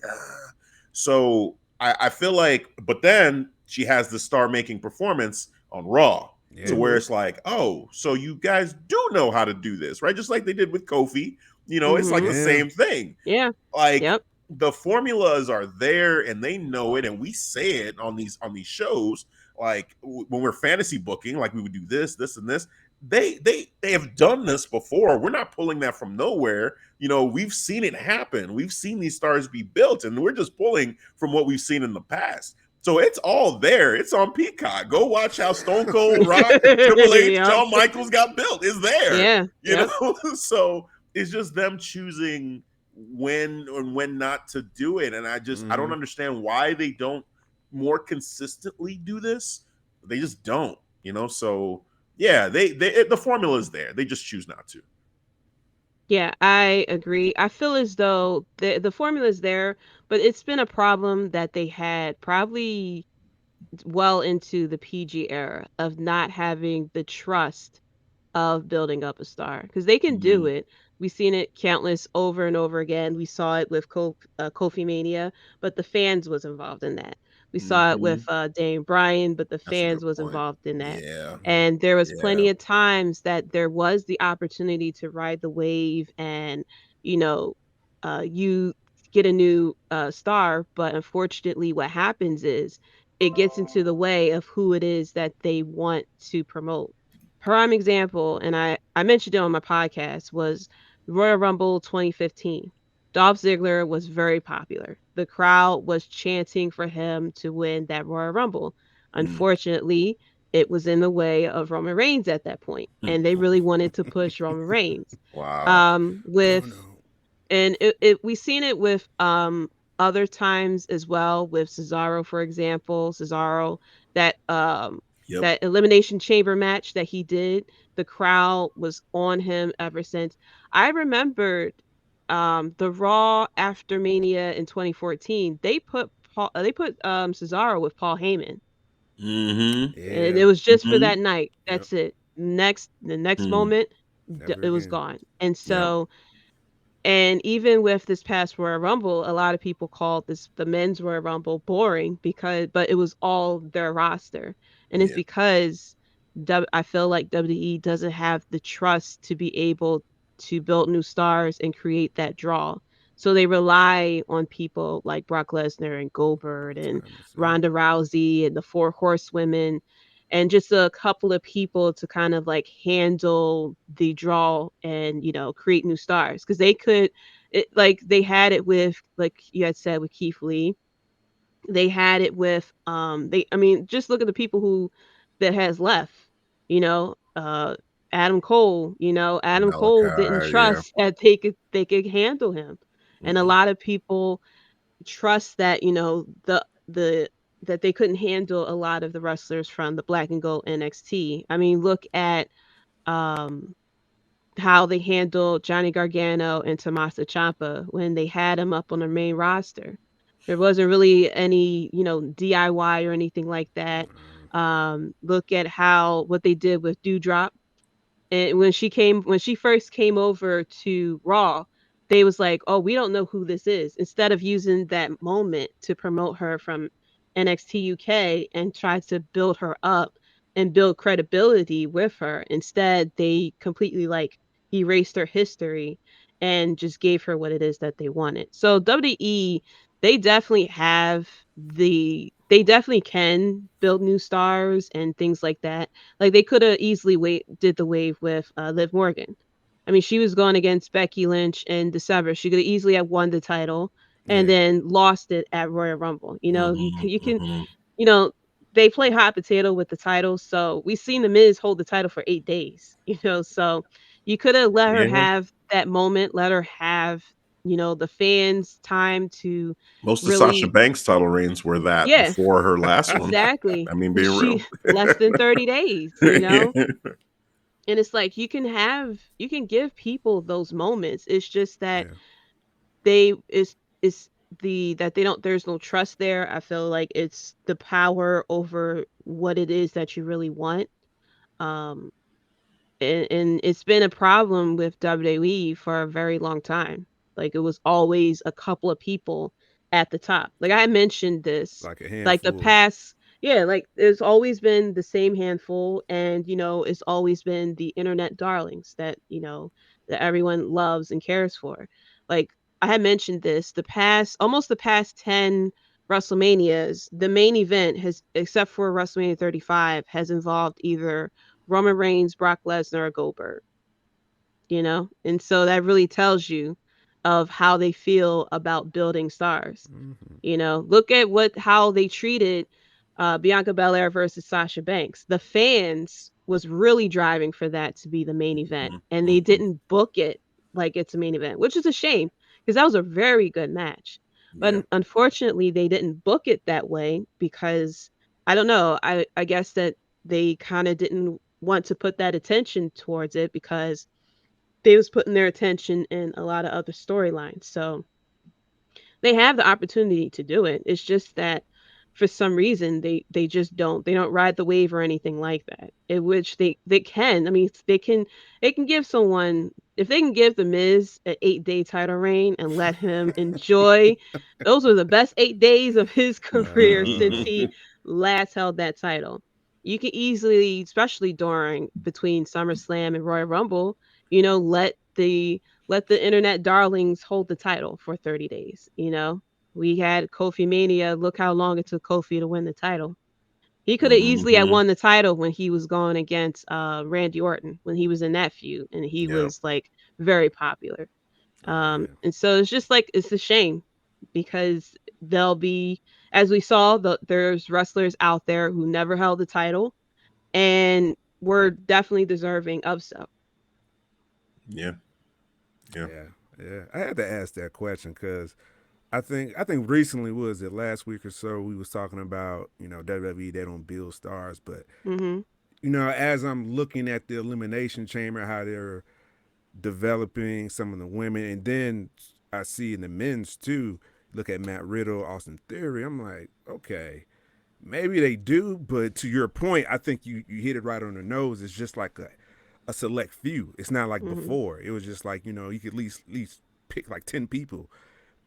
So I feel like, but then she has the star-making performance on Raw, to where it's like, oh, so you guys do know how to do this, right? Just like they did with Kofi, it's like the same thing. Yeah. Like the formulas are there, and they know it, and we say it on these shows. Like when we're fantasy booking, like we would do this, and this. They have done this before. We're not pulling that from nowhere. We've seen it happen. We've seen these stars be built, and we're just pulling from what we've seen in the past. So it's all there. It's on Peacock. Go watch how Stone Cold, Rock, Triple H, Shawn Michaels got built. It's there. You know? So it's just them choosing when and when not to do it. And I don't understand why they don't more consistently do this. They just don't, so yeah, the formula is there. They just choose not to. Yeah, I agree. I feel as though the formula is there, but it's been a problem that they had probably well into the PG era of not having the trust of building up a star, because they can do it. We've seen it countless over and over again. We saw it with Kofi Mania, but the fans was involved in that. We saw it with Daniel Bryan, but the fans was involved in that. Yeah. And there was plenty of times that there was the opportunity to ride the wave and, you get a new star. But unfortunately, what happens is it gets into the way of who it is that they want to promote. Prime example, and I mentioned it on my podcast, was Royal Rumble 2015. Dolph Ziggler was very popular. The crowd was chanting for him to win that Royal Rumble. Unfortunately, it was in the way of Roman Reigns at that point, and they really wanted to push Roman Reigns. Wow. And we've seen it with other times as well, with Cesaro, for example. Cesaro, that Yep. that elimination chamber match that he did, the crowd was on him ever since. I remembered the Raw after Mania in 2014. They put Cesaro with Paul Heyman, Mm-hmm. and Yeah. it was just for Mm-hmm. that night. Yep. That's it. The next Mm-hmm. moment, Never it was again. gone. And Yep. so, and even with this past Royal Rumble, a lot of people called this the men's Royal Rumble boring, but it was all their roster, and it's Yeah. because I feel like WWE doesn't have the trust to be able to build new stars and create that draw. So they rely on people like Brock Lesnar and Goldberg and 100%. Ronda Rousey and the Four Horsewomen and just a couple of people to kind of like handle the draw and create new stars, because like they had it with, like you had said, with Keith Lee. They had it with they I mean, just look at the people who that has left, you know uh Adam Cole. Adam Cole didn't Malachi. Yeah. trust that they could handle him, and a Mm-mm. lot of people trust that the that they couldn't handle a lot of the wrestlers from the Black and Gold NXT. I mean, look at um how they handled Johnny Gargano and Tommaso Ciampa when they had him up on their main roster. There wasn't really any, DIY or anything like that. Look at what they did with Dewdrop. And when she first came over to Raw, they was like, "Oh, we don't know who this is." Instead of using that moment to promote her from NXT UK and try to build her up and build credibility with her, instead they completely like erased her history and just gave her what it is that they wanted. So WWE, they definitely can build new stars and things like that. Like they could have easily did the wave with Liv Morgan. I mean, she was going against Becky Lynch in December. She could have easily have won the title and Yeah. then lost it at Royal Rumble. You can, Mm-hmm. you know, they play hot potato with the title. So we've seen the Miz hold the title for 8 days. So you could have let her Yeah. have that moment, let her have the fans time to Most of Sasha really, Banks' title reigns were that yeah, before her last one. exactly. I mean, being She real. less than 30 days. Yeah. And it's like you can give people those moments. It's just that Yeah. they is the that they don't there's no trust there. I feel like it's the power over what it is that you really want. Um and it's been a problem with WWE for a very long time. Like it was always a couple of people at the top. Like I mentioned this, Like a like the handful. past, yeah, like it's always been the same handful, and it's always been the internet darlings that that everyone loves and cares for. Like I had mentioned this, the past 10 WrestleManias, the main event has, except for WrestleMania 35, has involved either Roman Reigns, Brock Lesnar, or Goldberg. And so that really tells you of how they feel about building stars. Hmm. Look at how they treated Bianca Belair versus Sasha Banks. The fans was really driving for that to be the main event, and they Mm-hmm. didn't book it like it's a main event, which is a shame because that was a very good match. But Yeah. unfortunately, they didn't book it that way because I don't know. I guess that they kind of didn't want to put that attention towards it because they was putting their attention in a lot of other storylines. So they have the opportunity to do it. It's just that for some reason they just don't. They don't ride the wave or anything like that. In which they can. I mean, they can give someone, if they can give the Miz an 8-day title reign and let him enjoy. Those were the best 8 days of his career since he last held that title. You can easily, especially during between SummerSlam and Royal Rumble, let the internet darlings hold the title for 30 days. We had Kofi Mania. Look how long it took Kofi to win the title. He could have easily had Mm-hmm. won the title when he was going against Randy Orton when he was in that feud, and he Yep. was like very popular. Oh yeah. And so it's just like it's a shame because they'll be, as we saw, there's wrestlers out there who never held the title and were definitely deserving of so. Yeah. Yeah. Yeah. Yeah, I had to ask that question because I think recently, was it last week or so, we was talking about, WWE, they don't build stars, but Mm-hmm. as I'm looking at the Elimination Chamber, how they're developing some of the women, and then I see in the men's too, look at Matt Riddle, Austin Theory, I'm like, okay, maybe they do, but to your point, I think you hit it right on the nose. It's just like a select few. It's not like Mm-hmm. before. It was just like, you could at least pick like 10 people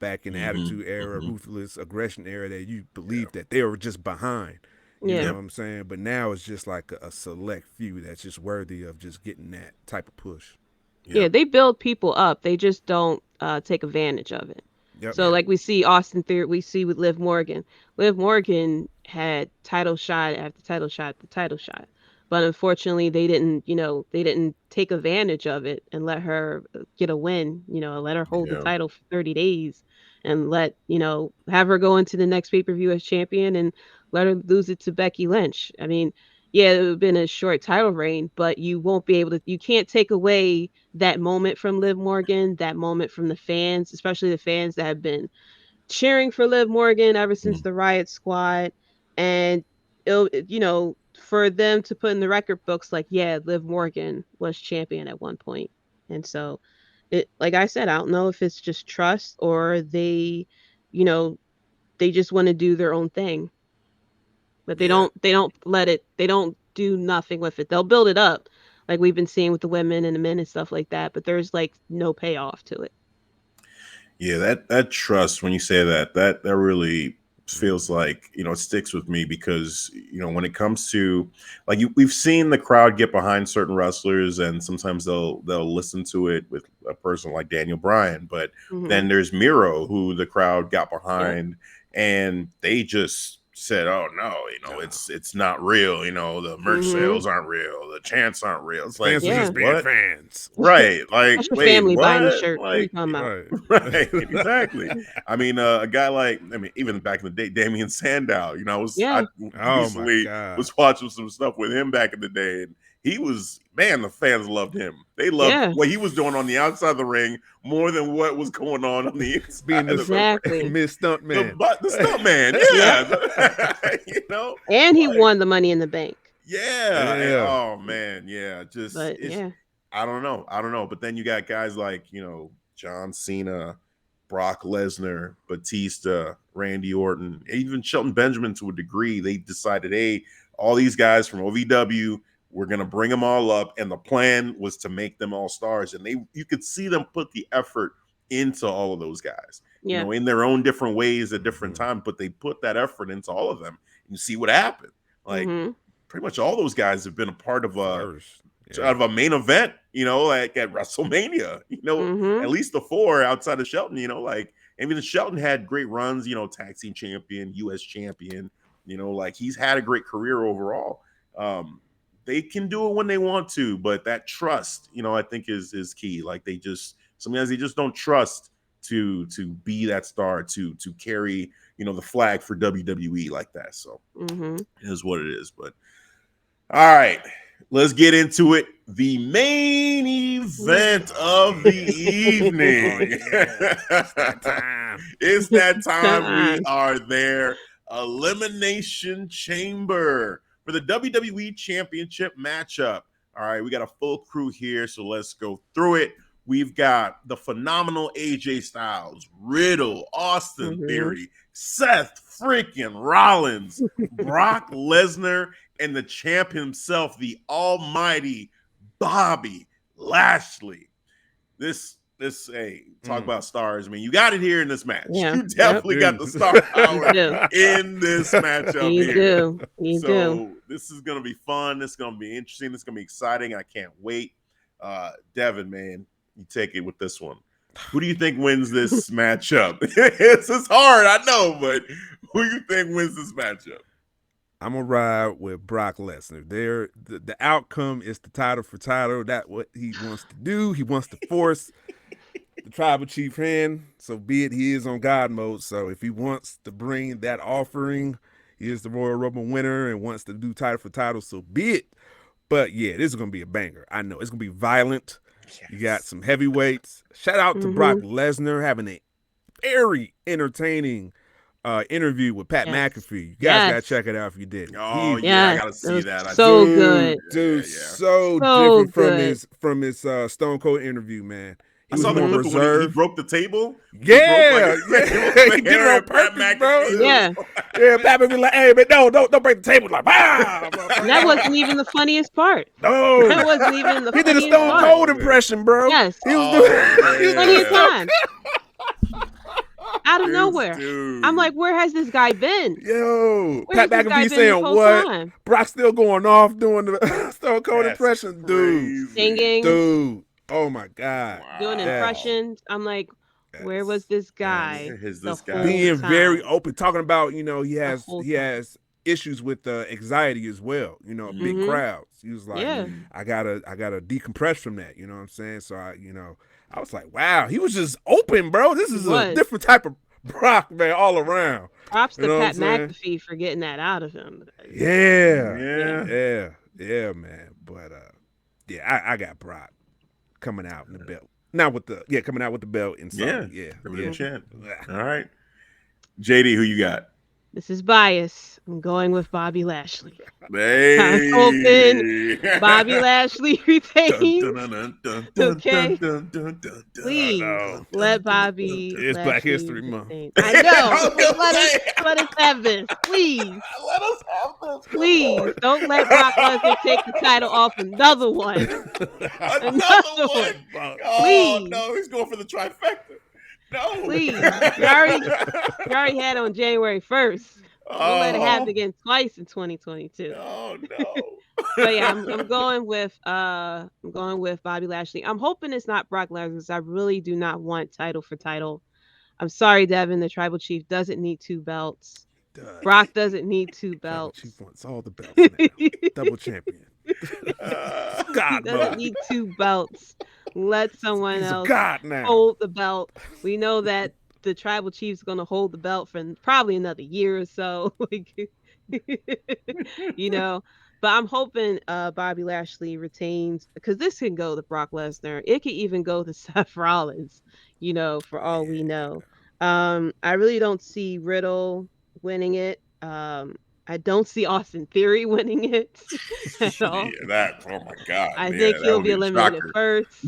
back in the Mm-hmm. Attitude Era, Mm-hmm. Ruthless Aggression Era, that you believed that they were just behind. You Yeah. know what I'm saying? But now it's just like a select few that's just worthy of just getting that type of push. Yeah, they build people up. They just don't take advantage of it. Yep. So like we see Austin Theory, we see with Liv Morgan. Liv Morgan had title shot after title shot after title shot. But unfortunately they didn't take advantage of it and let her get a win, let her hold the Yeah. title for 30 days and have her go into the next pay-per-view as champion and let her lose it to Becky Lynch. I mean, yeah, it would have been a short title reign, but you can't take away that moment from Liv Morgan, that moment from the fans, especially the fans that have been cheering for Liv Morgan ever since Mm. the Riot Squad, and for them to put in the record books like, yeah, Liv Morgan was champion at one point, and so like I said, I don't know if it's just trust or you know, they just want to do their own thing, but Yeah. they don't do nothing with it. They'll build it up like we've been seeing with the women and the men and stuff like that, but there's like no payoff to it. Yeah, that trust, when you say that really feels like, it sticks with me because, when it comes to, like, we've seen the crowd get behind certain wrestlers, and sometimes they'll listen to it with a person like Daniel Bryan, but Mm-hmm. then there's Miro, who the crowd got Yep. behind, and they just said, "Oh no, it's not real. The merch Mm-hmm. sales aren't real. The chants aren't real." It's like, Fans are Yeah. just being what? fans. Right? Like, That's your wait, family buying the what? shirt. What are you Like, talking about? Right. right, exactly. I mean, a guy like, even back in the day, Damian Sandow. I Yeah. Oh my recently God. was watching some stuff with him back in the day, and he was, man, the fans loved him. They loved Yeah. what he was doing on the outside of the ring more than what was going on the inside Being of the ring. Exactly. Miss Stuntman. The stunt man, Yep. yeah. And he Like, won the Money in the Bank. yeah. And, Yeah. oh man, yeah. Just But it's, yeah. I don't know. But then you got guys like, John Cena, Brock Lesnar, Batista, Randy Orton, even Shelton Benjamin to a degree. They decided, hey, all these guys from OVW, we're gonna bring them all up, and the plan was to make them all stars. And you could see them put the effort into all of those guys, Yeah. in their own different ways at different times, but they put that effort into all of them. And you see what happened. Like, Mm-hmm. pretty much all those guys have been a part of Flourish. out of a main event, like at WrestleMania, Mm-hmm. at least the four outside of Shelton, like, even Shelton had great runs, tag team champion, US champion, like, he's had a great career overall. They can do it when they want to, but that trust, I think is key. Like, sometimes they just don't trust to be that star, to carry, the flag for WWE like that. So Mm-hmm. it is what it is. But all right, let's get into it. The main event of the evening. It's that time. It's that time. We Time. are there. Elimination Chamber for the WWE Championship matchup. All right, we got a full crew here, so let's go through it. We've got the phenomenal AJ Styles, Riddle, Austin Mm-hmm. Theory, Seth freaking Rollins, Brock Lesnar, and the champ himself, the almighty Bobby Lashley. This talk about stars. I mean, you got it here in this match. Yeah. You definitely got the star power do. in this matchup You here. do. You do. So this is gonna be fun. This is gonna be interesting. This is gonna be exciting. I can't wait. Devin, man, you take it with this one. Who do you think wins this matchup? It's hard, I know, but who do you think wins this matchup? I'm gonna ride with Brock Lesnar. The outcome is the title for title. That's what he wants to do. He wants to force the tribal chief hand. So be it. He is on God mode. So if he wants to bring that offering, he is the Royal Rumble winner and wants to do title for title. So be it. But yeah, this is gonna be a banger. I know it's gonna be violent. You got some heavyweights. Shout out to Brock Lesnar having a very entertaining interview with Pat McAfee. You guys gotta check it out if you didn't. Oh yeah, I gotta see that. So good, dude. So different from his Stone Cold interview, man. I saw the clip when he broke the table. Yeah, he did it on purpose, bro. Yeah, Pat McAfee like, hey man, don't break the table, like, wow. That wasn't even the funniest part. No, that wasn't even the. He did a Stone Cold impression, bro. Yes, he was doing funniest time. Out of nowhere. Dude. I'm like, where has this guy been? Yo, Pat McAfee saying what? Time? Brock still going off doing the Stone Cold impression, dude. Singing. Dude. Oh my God. Wow. Doing impressions. I'm like, where was this guy? Being very open, talking about, he has issues with anxiety as well, big crowds. He was like, I gotta decompress from that, you know what I'm saying? So I was like, wow, he was just open, bro. This is a different type of Brock, man, all around. Props to Pat McAfee for getting that out of him. Yeah, man. But I got Brock coming out in the belt. Not with the coming out with the belt inside. Yeah. All right. Jaydee, who you got? This is bias. I'm going with Bobby Lashley. Hey. I'm hoping Bobby Lashley retains. Okay. Please let Bobby. It's Lashley Black History Month. I know. let us have this. Please. Let us have this. Please don't let Brock Lesnar take the title off another one. Another one. Oh no, he's going for the trifecta. No. Please. You already had it on January 1st. Don't let it happen again twice in 2022. Oh no. So yeah, I'm going with Bobby Lashley. I'm hoping it's not Brock Lesnar because I really do not want title for title. I'm sorry, Devin. The Tribal Chief doesn't need 2 belts. Brock doesn't need 2 belts. Chief wants all the belts now. Double champion. God, he doesn't need 2 belts. Let someone else hold the belt. We know that the Tribal Chief's going to hold the belt for probably another year or so. But I'm hoping Bobby Lashley retains, because this can go to Brock Lesnar. It could even go to Seth Rollins, for all we know. I really don't see Riddle winning it. I don't see Austin Theory winning it at all. Oh my God. I think he'll be eliminated first.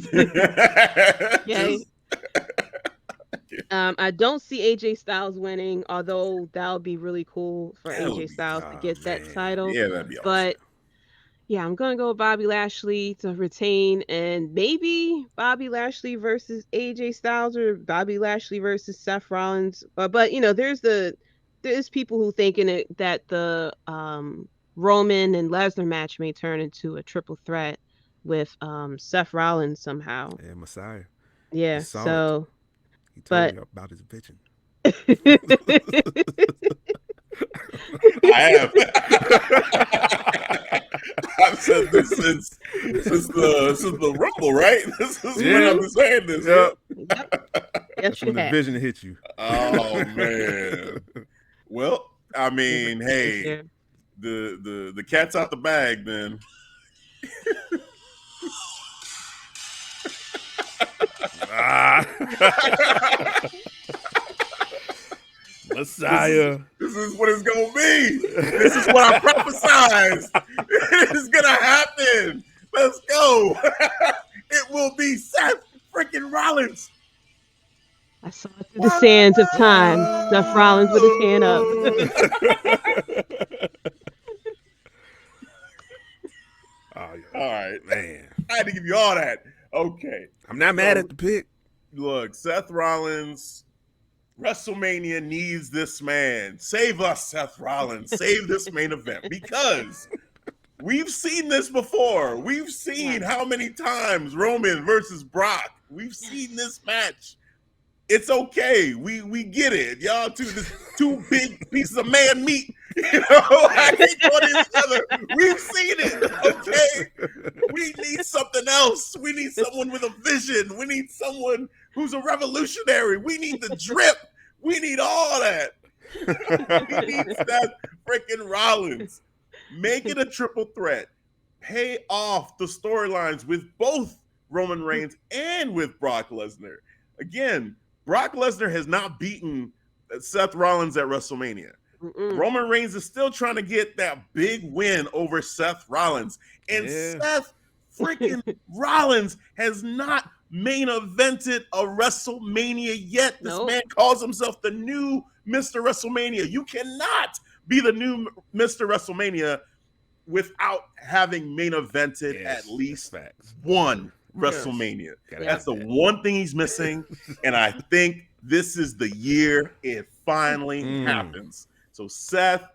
I don't see AJ Styles winning, although that would be really cool for AJ Styles to get that title. Yeah, that'd be awesome. But yeah, I'm going to go with Bobby Lashley to retain, and maybe Bobby Lashley versus AJ Styles or Bobby Lashley versus Seth Rollins. But there's people who thinking that the Roman and Lesnar match may turn into a triple threat with Seth Rollins somehow. Yeah, Messiah. Yeah, so he told me about his vision. I have. I've said this since the Rumble, right? This is when I've been saying this. Yep. Yes, when the vision hit you. Oh man. Well, I mean, hey, the cat's out the bag, then. Messiah. This is what it's gonna be. This is what I prophesized. It's gonna happen. Let's go. It will be Seth freaking Rollins. I saw it through the sands of time. Seth Rollins with his hand up. All right, man. I had to give you all that. Okay. I'm not mad at the pick. Look, Seth Rollins, WrestleMania needs this man. Save us, Seth Rollins. Save this main event, because we've seen this before. We've seen how many times Roman versus Brock. We've seen this match. It's okay. We get it. Y'all two big pieces of man meat, hanging on each other. We've seen it. Okay. We need something else. We need someone with a vision. We need someone who's a revolutionary. We need the drip. We need all that. We need that freaking Rollins. Make it a triple threat. Pay off the storylines with both Roman Reigns and with Brock Lesnar. Again, Brock Lesnar has not beaten Seth Rollins at WrestleMania. Roman Reigns is still trying to get that big win over Seth Rollins. And Seth freaking Rollins has not main evented a WrestleMania yet. This man calls himself the new Mr. WrestleMania. You cannot be the new Mr. WrestleMania without having main evented at least one WrestleMania. That's the one thing he's missing. And I think this is the year it finally happens. So Seth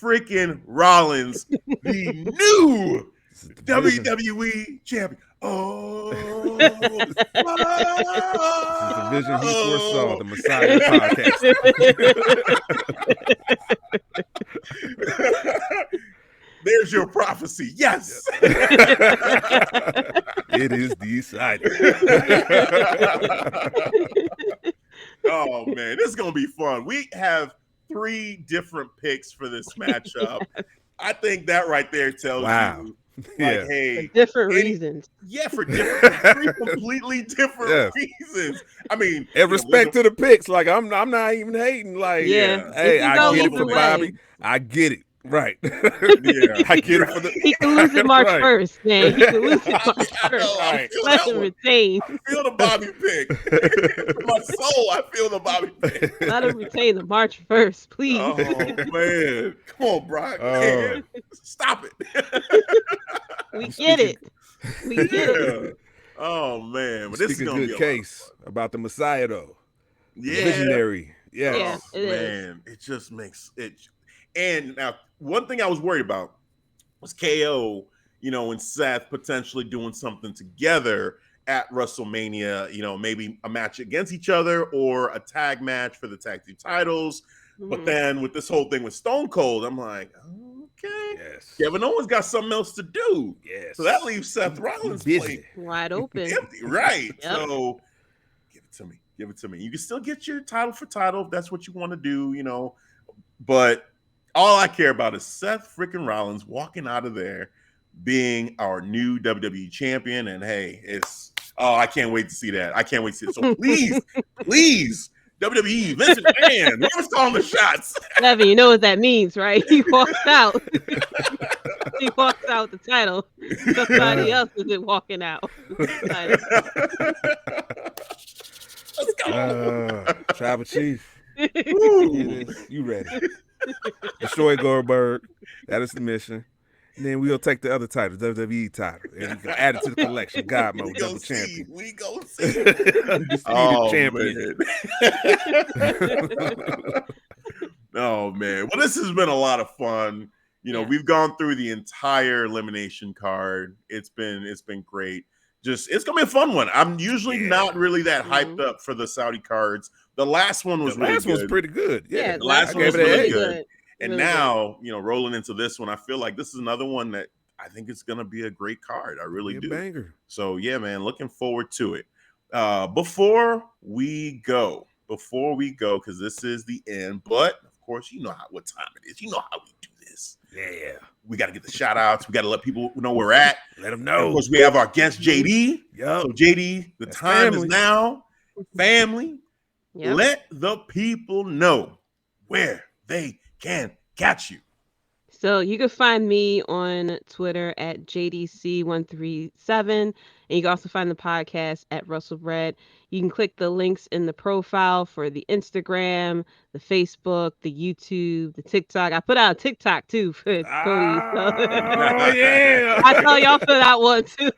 freaking Rollins, the new WWE champion. Oh, this is the vision he foresaw, the Messiah podcast. There's your prophecy. Yes. It is decided. Oh, man. This is going to be fun. We have 3 different picks for this matchup. I think that right there tells you, hey, for different reasons. Yeah, for 3 completely different reasons. I mean, in respect to the picks, like I'm not even hating. Like, hey, I get it for Bobby. I get it. Right. I get it for the. He can lose it March 1st, man. He can lose it March 1st. Let him retain. I feel the Bobby pick. My soul, I feel the Bobby pick. Let him retain the March 1st, please. Oh, man. Come on, Brock. Man. Stop it. We get it. We get it. Oh, man. But this is going to be a case about the Messiah, though. Yeah. Visionary. Yeah, it man. Is. It just makes it. And now, one thing I was worried about was KO, and Seth potentially doing something together at WrestleMania, maybe a match against each other or a tag match for the tag team titles. But then with this whole thing with Stone Cold, I'm like, okay, Kevin Owens got something else to do. So that leaves Seth Rollins plate wide open. empty, right? Yep. So give it to me. Give it to me. You can still get your title for title if that's what you want to do, but all I care about is Seth freaking Rollins walking out of there being our new WWE champion. And hey, I can't wait to see that. I can't wait to see it. So please, WWE, Vince McMahon, whoever's calling the shots. Evan, you know what that means, right? He walks out. He walks out the title. Somebody else isn't walking out. Let's go. Tribal Chief. You ready? Destroy Goldberg. That is the mission. And then we'll take the other title, WWE title, and we can add it to the collection. God mode, double champion. We go see. Champion. Oh man. Well, this has been a lot of fun. We've gone through the entire elimination card. It's been great. It's gonna be a fun one. I'm usually not really that hyped up for the Saudi cards. The last one was really good. The last one's pretty good. Yeah, the last one was really good. And really now, rolling into this one, I feel like this is another one that I think it's gonna be a great card. I really do. Banger. So yeah, man, looking forward to it. Before we go, because this is the end, but of course, what time it is. You know how we do this. Yeah. We got to get the shout outs. We got to let people know where we're at. Let them know. Of course, we have our guest, Jaydee. Yep. So, Jaydee, the time is now. Family, let the people know where they can catch you. So you can find me on Twitter at JDC137. And you can also find the podcast at Wrestlebread. You can click the links in the profile for the Instagram, the Facebook, the YouTube, the TikTok. I put out a TikTok too for Cody. So. Oh, yeah. I tell y'all put out one too.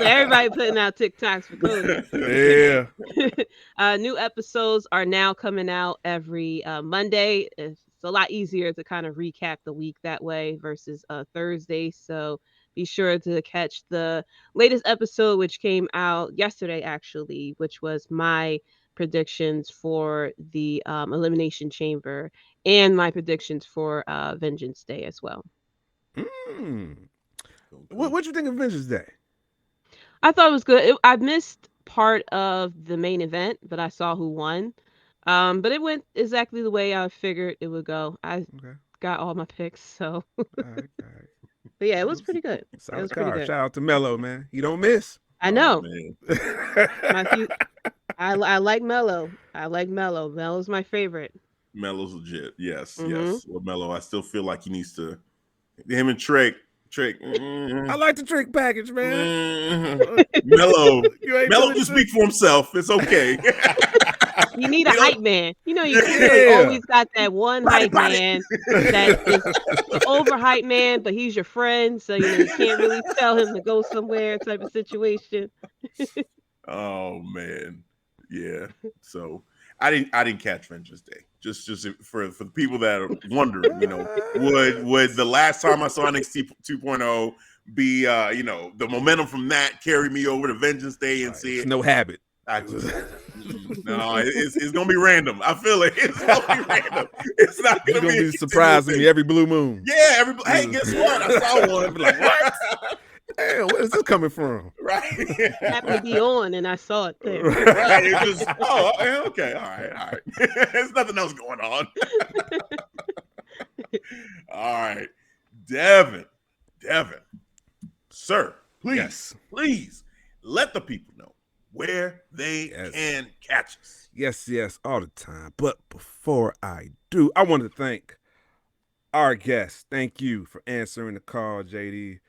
Everybody putting out TikToks for Cody. Yeah. New episodes are now coming out every Monday. It's a lot easier to kind of recap the week that way versus Thursday. So be sure to catch the latest episode, which came out yesterday, actually, which was my predictions for the Elimination Chamber and my predictions for Vengeance Day as well. What'd you think of Vengeance Day? I thought it was good. I missed part of the main event, but I saw who won. But it went exactly the way I figured it would go. I got all my picks, so. All right. But yeah, it was pretty good. Solid card. Shout out to Mello, man. You don't miss. I know. Oh, I like Mello. I like Mello. Mello's my favorite. Mello's legit. Yes, yes. Well, Mello, I still feel like he needs to. Him and Trick. I like the Trick package, man. Mello can speak for himself. It's okay. You need a hype man. You know, you always got that one hype man that is the overhype man, but he's your friend, so you can't really tell him to go somewhere type of situation. Oh man, yeah. So I didn't catch Vengeance Day. Just for the people that are wondering, would the last time I saw NXT 2.0 be the momentum from that carry me over to Vengeance Day and see it? No habit. No, it's gonna be random. I feel it. It's gonna be random. It's not gonna be surprising me every blue moon. Yeah, hey, guess what? I saw one. Like, what? Damn, where is this coming from? Right. Happened to be on, and I saw it there. Right. It's just, okay, all right. There's nothing else going on. All right, Devin, sir, please let the people know where they can catch us. Yes, all the time. But before I do, I want to thank our guest. Thank you for answering the call, Jaydee.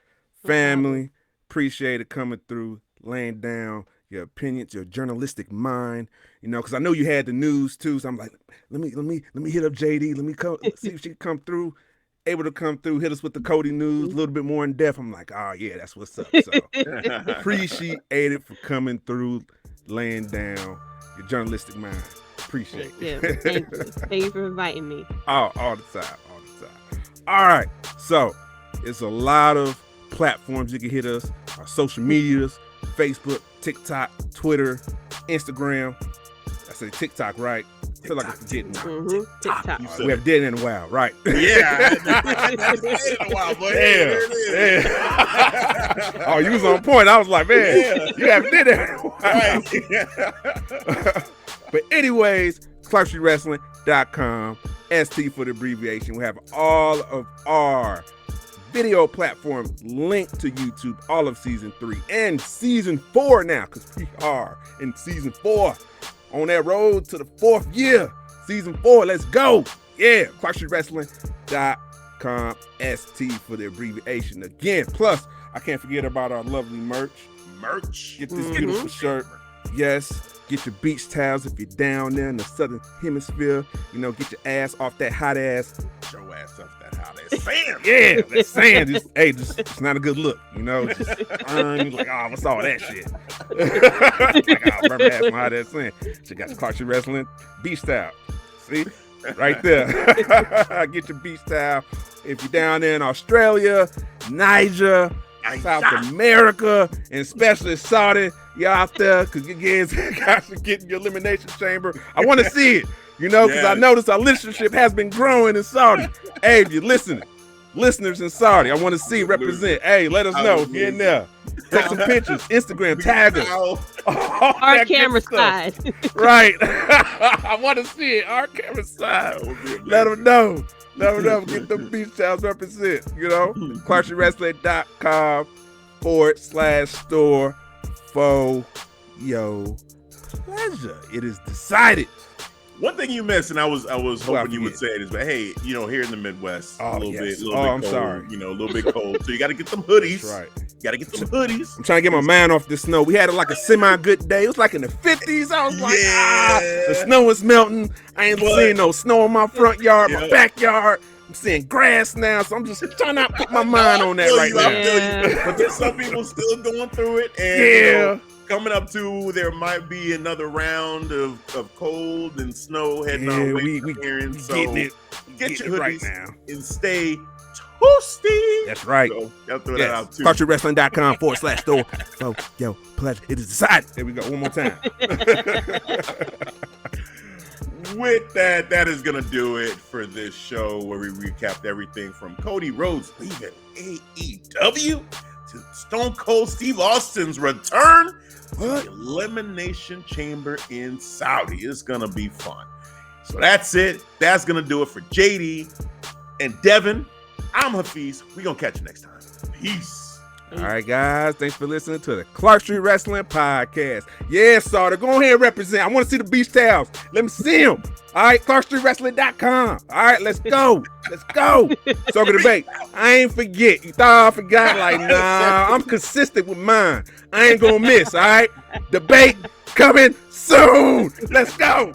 Family, appreciate it coming through, laying down your opinions, your journalistic mind. Because I know you had the news too. So I'm like, let me hit up Jaydee. Let me see if she can come through. Able to come through, hit us with the Cody news a little bit more in depth. I'm like, oh yeah, that's what's up. So appreciate it for coming through, laying down your journalistic mind. Appreciate it. Yeah, thank you for inviting me. All the time. All right, so it's a lot of platforms you can hit us. Our social medias: Facebook, TikTok, Twitter, Instagram. I say TikTok, right? I feel like I'm forgetting. TikTok. We have did it in a while, right? Yeah, I did it in a while, but yeah. Oh, you was on point. I was like, man, you haven't did it in a while. Right. But anyways, ClarkStreetWrestling.com, ST for the abbreviation. We have all of our video platforms linked to YouTube, all of season 3 and season 4 now, because we are in season 4. On that road to the 4th year. Season 4, let's go. Yeah, ClarkStreetWrestling.com, ST for the abbreviation again. Plus, I can't forget about our lovely merch. Get this beautiful shirt. Yes, get your beach towels if you're down there in the southern hemisphere. Get your ass off that hot ass. Get your ass off that hot ass sand. Yeah, that sand. It's not a good look. You're like, oh, what's all that shit? Like, I'll rubber ass my hot ass sand. She got your Clark Street Wrestling beach towel. See? Right there. Get your beach towel. If you're down there in Australia, Niger, South America, and especially Saudi, you out there, because you guys are getting your Elimination Chamber. I want to see it, because I noticed our listenership has been growing in Saudi. Hey, if you're listening, listeners in Saudi, I want to see represent. Hey, let us know. Get in there. Take some pictures. Instagram, tag us. Our camera side. Right. I want to see it. Our camera side. Let them know. Get them beach towels represent. ClarkStreetWrestling.com/store for your pleasure. It is decided. One thing you missed, and I was hoping you would say it, is, but hey, here in the Midwest, a little bit cold. Sorry. A little bit cold. So you got to get some hoodies. That's right. You got to get some hoodies. I'm trying to get my mind off the snow. We had like a semi-good day. It was like in the 50s. I was like, the snow is melting. I ain't seeing no snow in my front yard, my backyard. I'm seeing grass now, so I'm just trying not to put my mind on that right now. But there's some people still going through it, and coming up to, there might be another round of cold and snow heading our way. We so getting it. Get your hoodies right now and stay toasty. That's right. So, gotta throw that out too. ClarkStreetWrestling.com/store. So, yo, pleasure. It is decided. Here we go. One more time. With that is going to do it for this show where we recapped everything from Cody Rhodes leaving AEW to Stone Cold Steve Austin's return to the Elimination Chamber in Saudi. It's going to be fun. So that's it. That's going to do it for Jaydee and Devin. I'm Hafiz. We gonna catch you next time. Peace. All right, guys. Thanks for listening to the Clark Street Wrestling Podcast. Yeah, Sauter, go ahead and represent. I want to see the beach towels. Let me see them. All right, ClarkStreetWrestling.com. All right, let's go. Let's go. Soaking the bait. I ain't forget. You thought I forgot? Like, nah, I'm consistent with mine. I ain't gonna miss. All right, debate coming soon. Let's go.